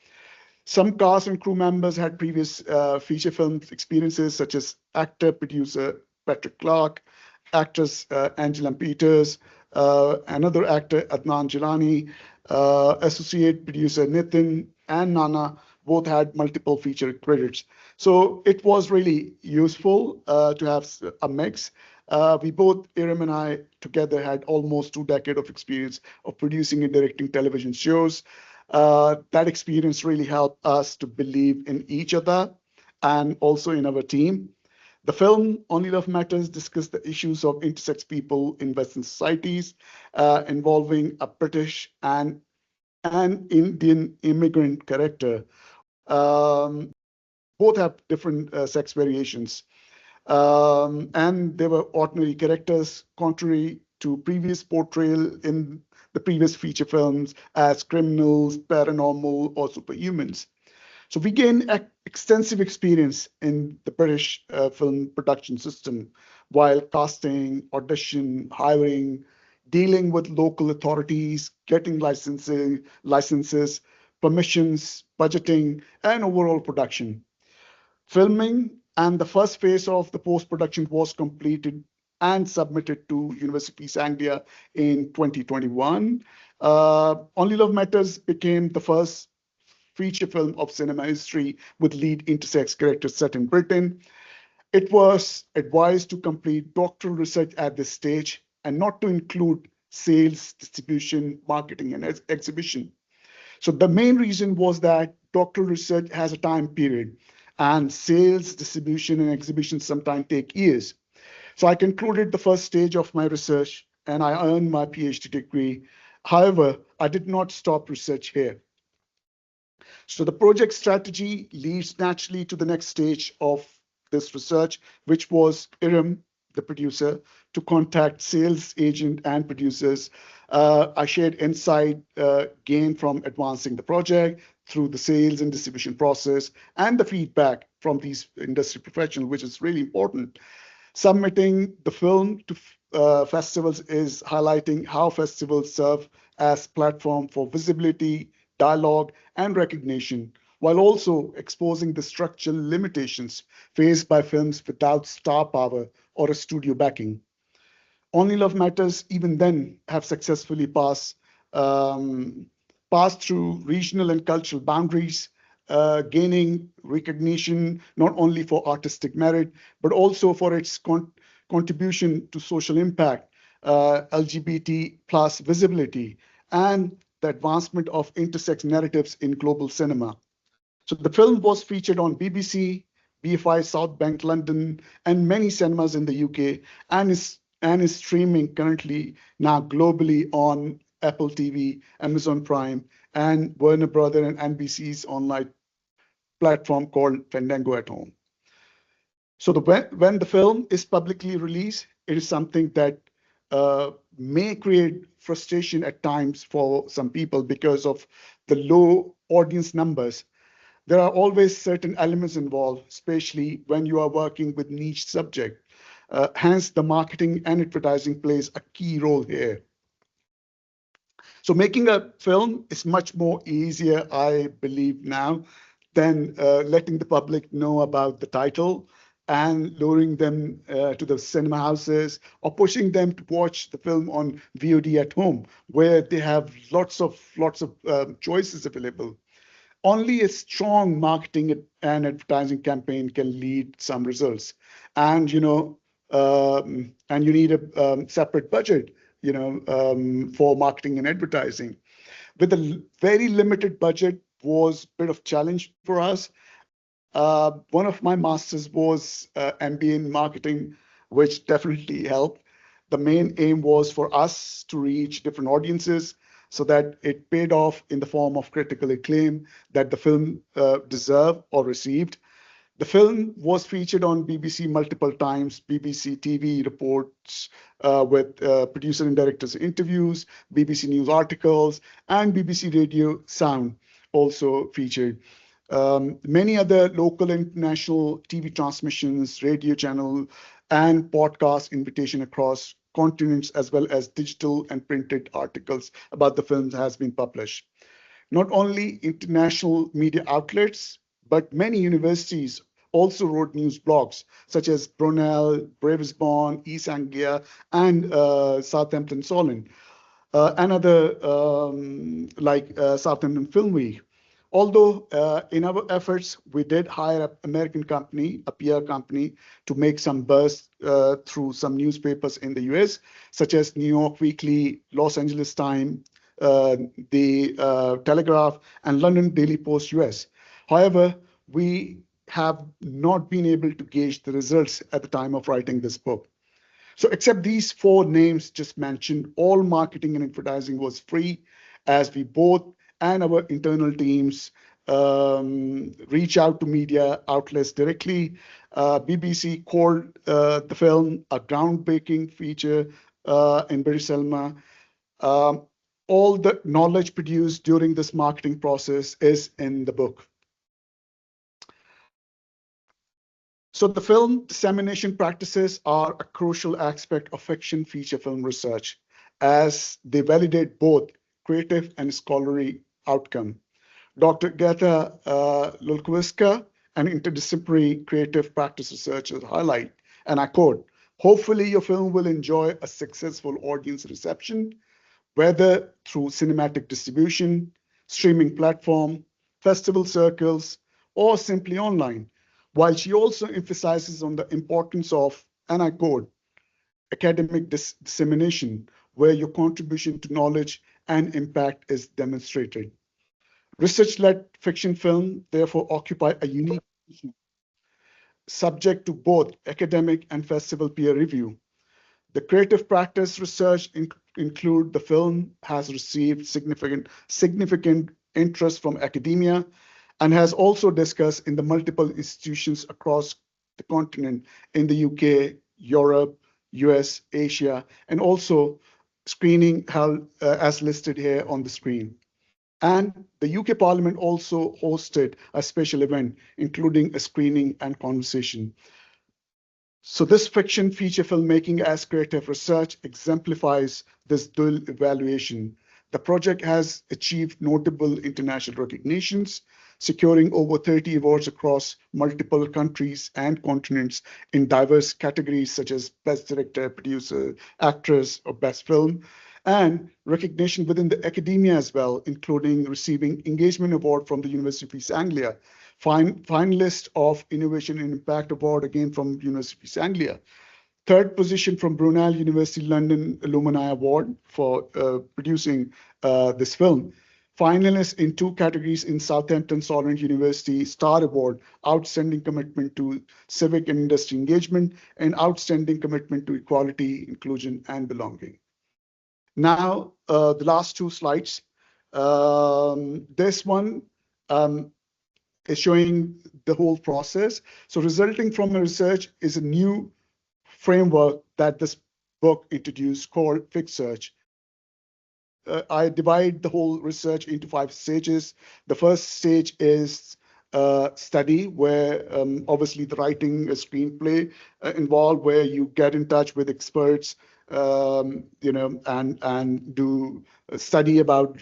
Some cast and crew members had previous feature film experiences, such as actor-producer Patrick Clarke, actress Angela Peters, another actor Adnan Jilani, associate producer Nitin and Nana both had multiple feature credits. So it was really useful to have a mix. We both, Iram and I, together had almost 2 decades of experience of producing and directing television shows. That experience really helped us to believe in each other and also in our team. The film Only Love Matters discussed the issues of intersex people in Western societies involving a British and an Indian immigrant character. Both have different sex variations. And they were ordinary characters, contrary to previous portrayal in the previous feature films as criminals, paranormal, or superhumans. So we gained extensive experience in the British film production system while casting, audition, hiring, dealing with local authorities, getting licenses, permissions, budgeting, and overall production. Filming and the first phase of the post-production was completed and submitted to University of East Anglia in 2021. Only Love Matters became the first feature film of cinema history with lead intersex characters set in Britain. It was advised to complete doctoral research at this stage and not to include sales, distribution, marketing, and exhibition. So the main reason was that doctoral research has a time period, and sales, distribution, and exhibition sometimes take years. So I concluded the first stage of my research and I earned my PhD degree. However, I did not stop research here. So the project strategy leads naturally to the next stage of this research, which was Iram, the producer, to contact sales agent and producers. I shared insight gained from advancing the project through the sales and distribution process and the feedback from these industry professionals, which is really important. Submitting the film to festivals is highlighting how festivals serve as platform for visibility, dialogue, and recognition, while also exposing the structural limitations faced by films without star power or a studio backing. Only Love Matters even then have successfully passed through regional and cultural boundaries, gaining recognition not only for artistic merit, but also for its contribution to social impact, LGBT plus visibility, and the advancement of intersex narratives in global cinema. So the film was featured on BBC, BFI South Bank London, and many cinemas in the UK, and is streaming currently now globally on Apple TV, Amazon Prime, and Warner Brother and NBC's online platform called Fandango at Home. So when the film is publicly released, it is something that may create frustration at times for some people because of the low audience numbers. There are always certain elements involved, especially when you are working with niche subject. Hence, the marketing and advertising plays a key role here. So making a film is much more easier, I believe now, than letting the public know about the title and luring them to the cinema houses or pushing them to watch the film on VOD at home, where they have lots of choices available. Only a strong marketing and advertising campaign can lead some results, and and you need a separate budget, for marketing and advertising. With a very limited budget was a bit of challenge for us. One of my masters was MBA in marketing, which definitely helped. The main aim was for us to reach different audiences so that it paid off in the form of critical acclaim that the film deserved or received. The film was featured on BBC multiple times, BBC TV reports with producer and directors interviews, BBC News articles, and BBC Radio Sound also featured. Many other local and international TV transmissions, radio channel, and podcast invitation across continents, as well as digital and printed articles about the films has been published. Not only international media outlets, but many universities also wrote news blogs, such as Brunel, Bravesbourne, East Anglia, and Southampton Solent, and other like Southampton Film Week. Although in our efforts, we did hire an American company, a PR company, to make some buzz through some newspapers in the US, such as New York Weekly, Los Angeles Times, the Telegraph, and London Daily Post US. However, we have not been able to gauge the results at the time of writing this book. So except these four names just mentioned, all marketing and advertising was free, as we both and our internal teams reach out to media outlets directly. BBC called the film a groundbreaking feature in British cinema. All the knowledge produced during this marketing process is in the book. So the film dissemination practices are a crucial aspect of fiction feature film research, as they validate both creative and scholarly outcome. Dr. Geta Lulkowska, an interdisciplinary creative practice researcher, highlight, and I quote, "Hopefully your film will enjoy a successful audience reception, whether through cinematic distribution, streaming platform, festival circles, or simply online," while she also emphasizes on the importance of, and I quote, "academic dissemination, where your contribution to knowledge and impact is demonstrated." Research-led fiction film therefore occupy a unique position, subject to both academic and festival peer review. The creative practice research include the film has received significant interest from academia and has also discussed in the multiple institutions across the continent in the UK, Europe, US, Asia, and also screening held as listed here on the screen. And the UK Parliament also hosted a special event, including a screening and conversation. So this fiction feature filmmaking as creative research exemplifies this dual evaluation. The project has achieved notable international recognitions, securing over 30 awards across multiple countries and continents in diverse categories such as Best Director, Producer, Actress, or Best Film, and recognition within the academia as well, including receiving Engagement Award from the University of East Anglia, finalist of Innovation and Impact Award again from University of East Anglia, third position from Brunel University London Alumni Award for producing this film, finalist in two categories in Southampton Solent University Star Award, Outstanding Commitment to Civic and Industry Engagement, and Outstanding Commitment to Equality, Inclusion, and Belonging. Now, the last two slides. This one is showing the whole process. So resulting from the research is a new framework that this book introduced called Fixed Search. I divide the whole research into 5 stages. The first stage is study where obviously the writing a screenplay involved, where you get in touch with experts, and do a study about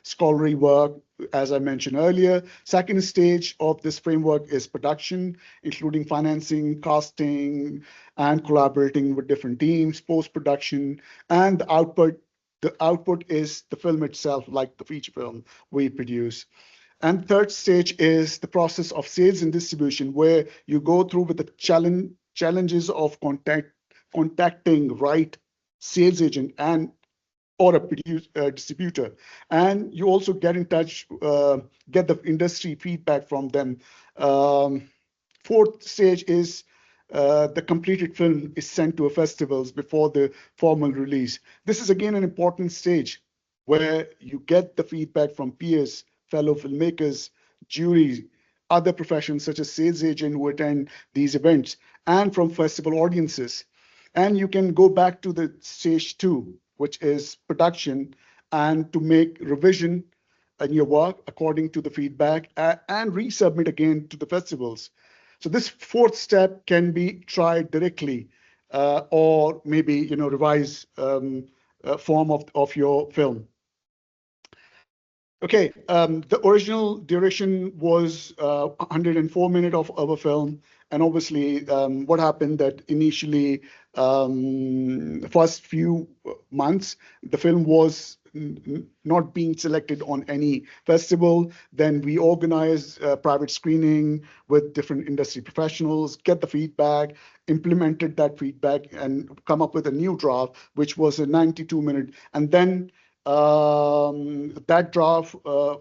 scholarly work, as I mentioned earlier. Second stage of this framework is production, including financing, casting, and collaborating with different teams, post-production, and the output. The output is the film itself, like the feature film we produce. And third stage is the process of sales and distribution, where you go through with the challenges of contacting right sales agent and or a distributor. And you also get in touch, get the industry feedback from them. Fourth stage is the completed film is sent to a festivals before the formal release. This is again an important stage where you get the feedback from peers, fellow filmmakers, juries, other professions such as sales agent who attend these events, and from festival audiences. And you can go back to the stage 2, which is production, and to make revision in your work according to the feedback and resubmit again to the festivals. So this fourth step can be tried directly or maybe revise form of your film. Okay, the original duration was 104 minutes of our film. And obviously, what happened that initially, first few months, the film was not being selected on any festival. Then we organized private screening with different industry professionals, get the feedback, implemented that feedback, and come up with a new draft, which was a 92-minute. And then that draft,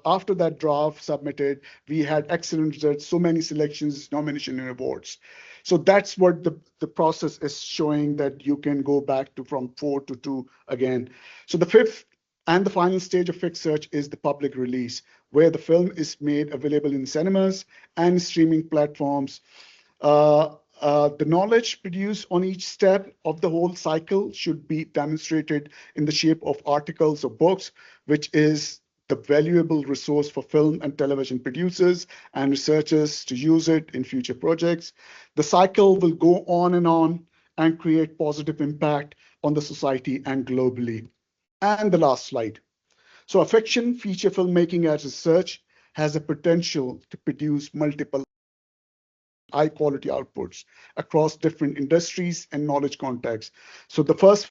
after that draft submitted, we had excellent results, so many selections, nomination, and awards. So that's what the process is showing, that you can go back from 4 to 2 again. So the fifth and the final stage of Fixed Search is the public release, where the film is made available in cinemas and streaming platforms. The knowledge produced on each step of the whole cycle should be demonstrated in the shape of articles or books, which is the valuable resource for film and television producers and researchers to use it in future projects. The cycle will go on and create positive impact on the society and globally. And the last slide. So a fiction feature filmmaking as research has a potential to produce multiple high quality outputs across different industries and knowledge contexts. So the first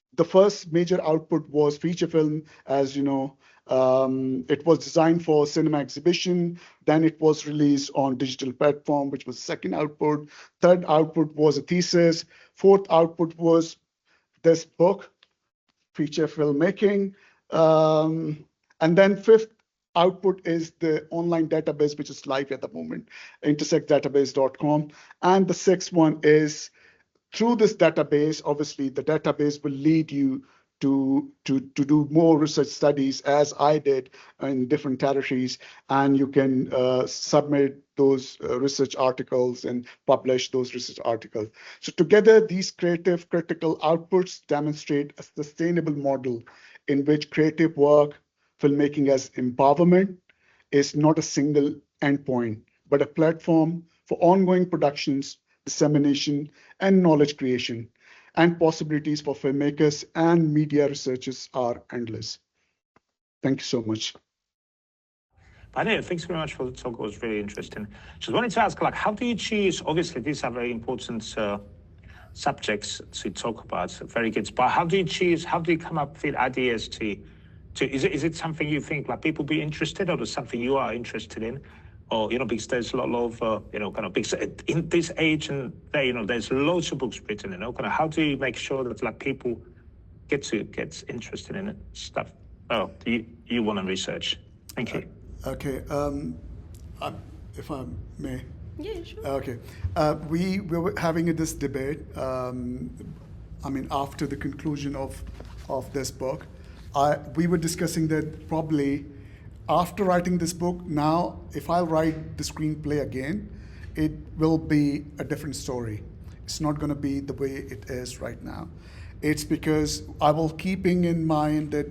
major output was feature film, as you know. It was designed for cinema exhibition. Then it was released on digital platform, which was the second output. Third output was a thesis. Fourth output was this book, feature filmmaking. And then fifth output is the online database, which is live at the moment, intersectdatabase.com. And the sixth one is through this database, obviously the database will lead you to do more research studies, as I did in different territories, and you can submit those research articles and publish those research articles. So together, these creative critical outputs demonstrate a sustainable model in which creative work, filmmaking as empowerment, is not a single endpoint, but a platform for ongoing productions, dissemination, and knowledge creation. And possibilities for filmmakers and media researchers are endless. Thank you so much. Badel, thanks very much for the talk. It was really interesting. Just wanted to ask, how do you choose? Obviously, these are very important subjects to talk about. Very good. But how do you choose? How do you come up with ideas to? Is it something you think people be interested, or is something you are interested in? Or, because there's a lot of, kind of big, in this age and there, there's loads of books written, kind of how do you make sure that people get interested in it, stuff? Oh, you want to research. Thank you. Okay. If I may. Yeah, sure. Okay. We were having this debate, after the conclusion of this book, we were discussing that probably after writing this book, now, if I write the screenplay again, it will be a different story. It's not going to be the way it is right now. It's because I will keeping in mind that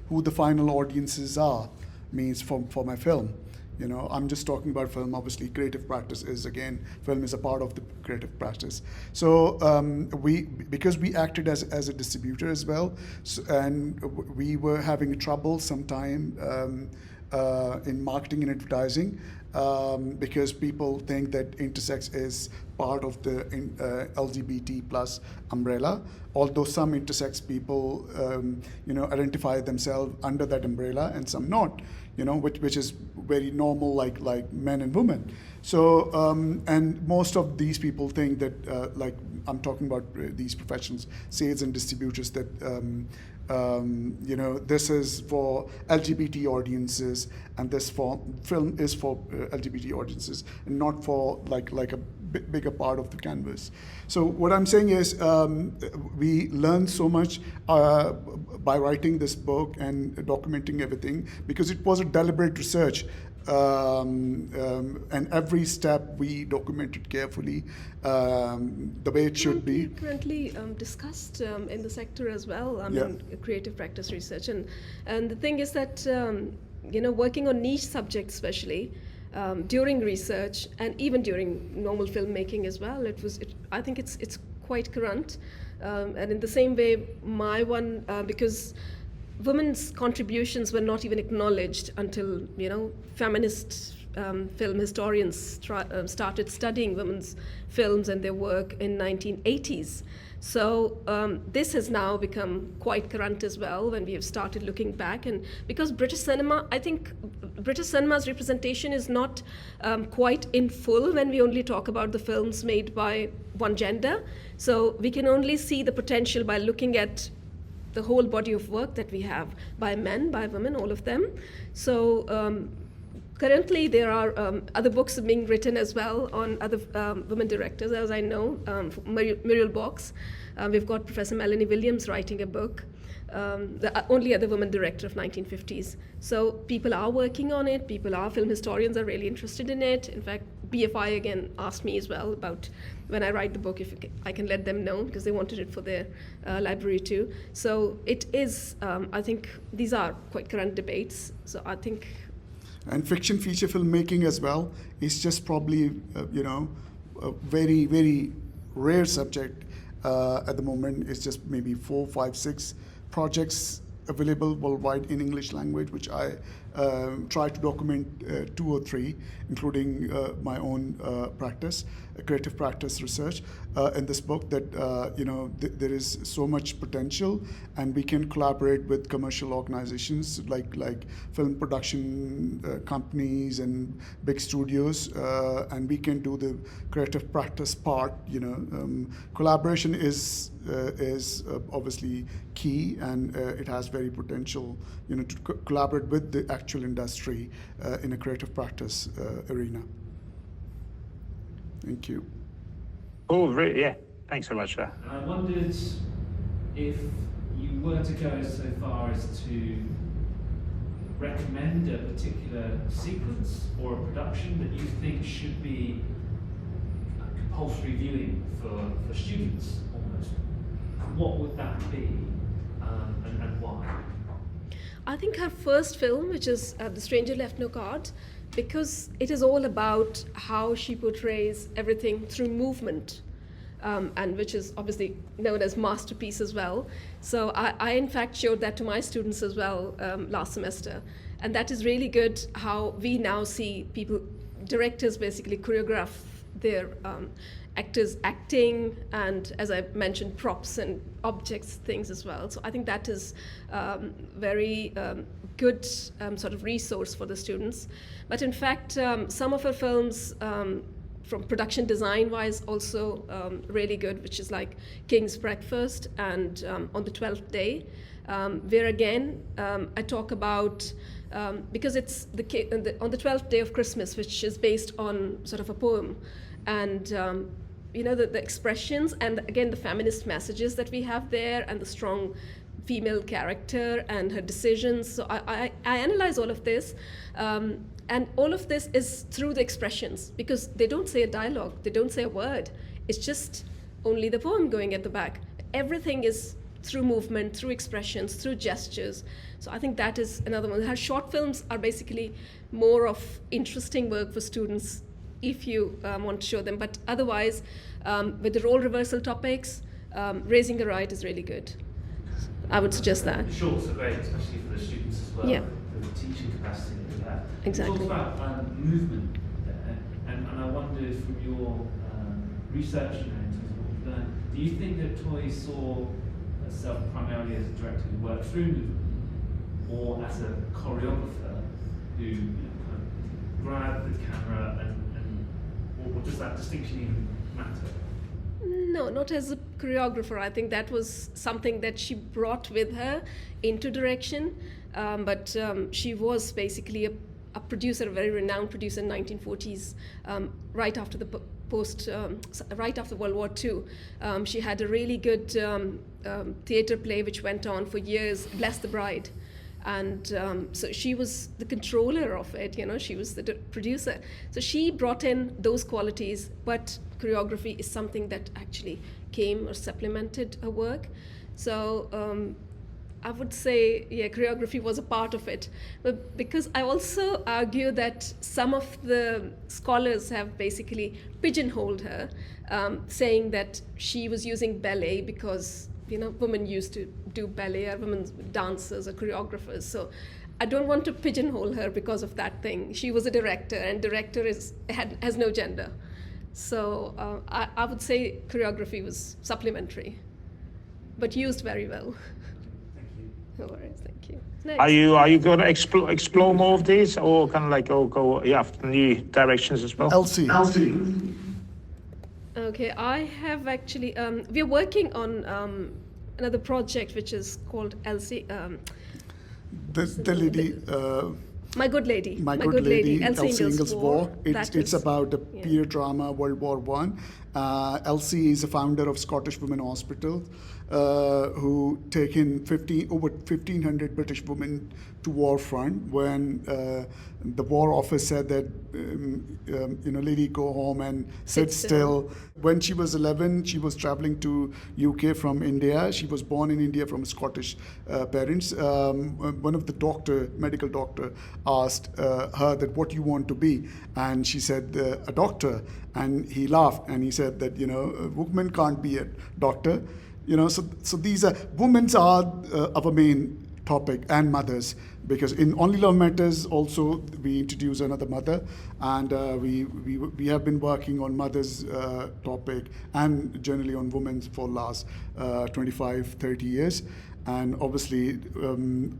who the final audiences are, means for my film. You know, I'm just talking about film. Obviously, creative practice is, again, film is a part of the creative practice. So because we acted as a distributor as well, and we were having trouble sometime in marketing and advertising, because people think that intersex is part of the LGBT plus umbrella, although some intersex people, identify themselves under that umbrella and some not, which is very normal, like men and women. So, and most of these people think that, like I'm talking about these professions, sales and distributors, that this is for LGBT audiences, and this film is for LGBT audiences, and not for like a bigger part of the canvas. So what I'm saying is, we learned so much by writing this book and documenting everything, because it was a deliberate research. And every step we documented carefully, the way it should be. Currently discussed in the sector as well. I mean, creative practice research, and the thing is that working on niche subjects, especially during research and even during normal filmmaking as well, I think it's quite current, and in the same way, my one because women's contributions were not even acknowledged until feminist film historians started studying women's films and their work in 1980s. So this has now become quite current as well when we have started looking back, and because British cinema, I think British cinema's representation is not quite in full when we only talk about the films made by one gender. So we can only see the potential by looking at the whole body of work that we have by men, by women, all of them. So currently there are other books being written as well on other women directors, as I know, Muriel Box. We've got Professor Melanie Williams writing a book, the only other woman director of 1950s. So people are working on it. Film historians are really interested in it. In fact, BFI again asked me as well about when I write the book if I can let them know, because they wanted it for their library too. So it is, I think these are quite current debates. So I think. And fiction feature filmmaking as well is just probably, a very, very rare subject at the moment. It's just maybe 4, 5, 6 projects available worldwide in English language, which I try to document 2 or 3, including my own practice, creative practice research in this book, that there is so much potential, and we can collaborate with commercial organizations like film production companies and big studios, and we can do the creative practice part. Collaboration is obviously key, and it has very potential, to collaborate with the actual industry in a creative practice arena. Thank you. Oh, really? Yeah. Thanks so much for that. I wondered if you were to go so far as to recommend a particular sequence or a production that you think should be compulsory viewing for students, almost. What would that be, and why? I think her first film, which is The Stranger Left No Card, because it is all about how she portrays everything through movement, and which is obviously known as masterpiece as well. So I in fact showed that to my students as well last semester, and that is really good how we now see directors basically choreograph their actors acting, and as I mentioned, props and objects, things as well. So I think that is very good sort of resource for the students. But in fact, some of her films, from production design wise, also really good, which is like King's Breakfast and On the 12th Day, where again I talk about, because it's on the 12th day of Christmas, which is based on sort of a poem, and the expressions, and again the feminist messages that we have there, and the strong female character and her decisions. So I analyze all of this, and all of this is through the expressions, because they don't say a dialogue, they don't say a word. It's just only the poem going at the back. Everything is through movement, through expressions, through gestures. So I think that is another one. Her short films are basically more of interesting work for students if you want to show them. But otherwise, with the role reversal topics, Raising a Right is really good. I would suggest that. The shorts are great, especially for the students as well, Yeah. for the teaching capacity that we have. Exactly. You talked about movement there, and I wondered from your research, in terms of what you've learned, do you think that Toye saw herself primarily as a director who worked through movement, or as a choreographer who kind of grabbed the camera, or does that distinction even matter? No, not as a choreographer. I think that was something that she brought with her into direction. But she was basically a producer, a very renowned producer in the 1940s, right after the right after World War II. She had a really good theatre play which went on for years, Bless the Bride. And so she was the controller of it, she was the producer. So she brought in those qualities, but choreography is something that actually came or supplemented her work. So I would say, yeah, choreography was a part of it. But because I also argue that some of the scholars have basically pigeonholed her, saying that she was using ballet because women used to do ballet, or women dancers or choreographers. So I don't want to pigeonhole her because of that thing. She was a director, and director has no gender. So I would say choreography was supplementary, but used very well. Thank you. No worries, thank you. Next. Are you going to explore more of these, or kind of like go after new directions as well? Elsie. Okay, I have actually, we're working on another project which is called Elsie. The lady. My Good Lady. My Good Lady, Elsie Ingalls War. It's about the yeah. peer drama, World War I. Elsie is a founder of Scottish Women Hospital, who taken over 1,500 British women to war front when the War Office said that, lady, go home and sit still. When she was 11, she was traveling to UK from India. She was born in India from Scottish parents. One of the medical doctor asked her that, what you want to be? And she said, a doctor. And he laughed and he said that, women can't be a doctor. So these are, women's are our main topic, and mothers, because in Only Love Matters also we introduce another mother, and we have been working on mothers topic and generally on women for last 25-30 years. And obviously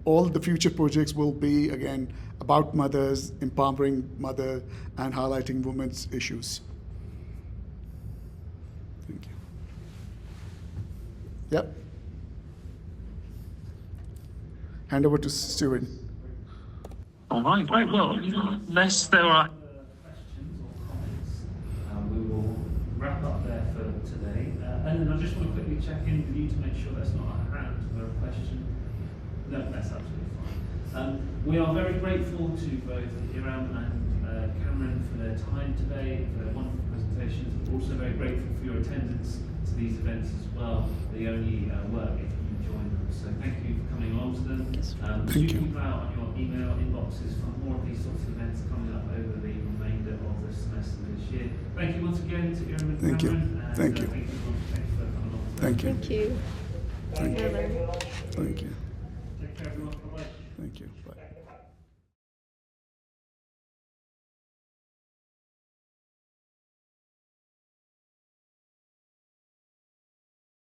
all the future projects will be again about mothers, empowering mother and highlighting women's issues. Thank you. Yep. Hand over to Stuart. All right, well, unless there are Questions or comments, we will wrap up there for today. And then I just want to quickly check in with you to make sure that's not a hand or a question. No, that's absolutely fine. We are very grateful to both Iram and Kamran for their time today, for their wonderful presentations. We're also very grateful for your attendance to these events as well. They only work if you join them. So thank you for coming along to them. Thank you. Keep an eye out on your email inboxes for more of these sorts of events coming up over the remainder of the semester this year. Thank you once again to Iram and Thank you. Kamran. And, Thank you. Thank you for coming along today. Thank you. Thank you. Thank you. Bye-bye. Thank you. Take care, everyone. Bye-bye. Thank you. Bye.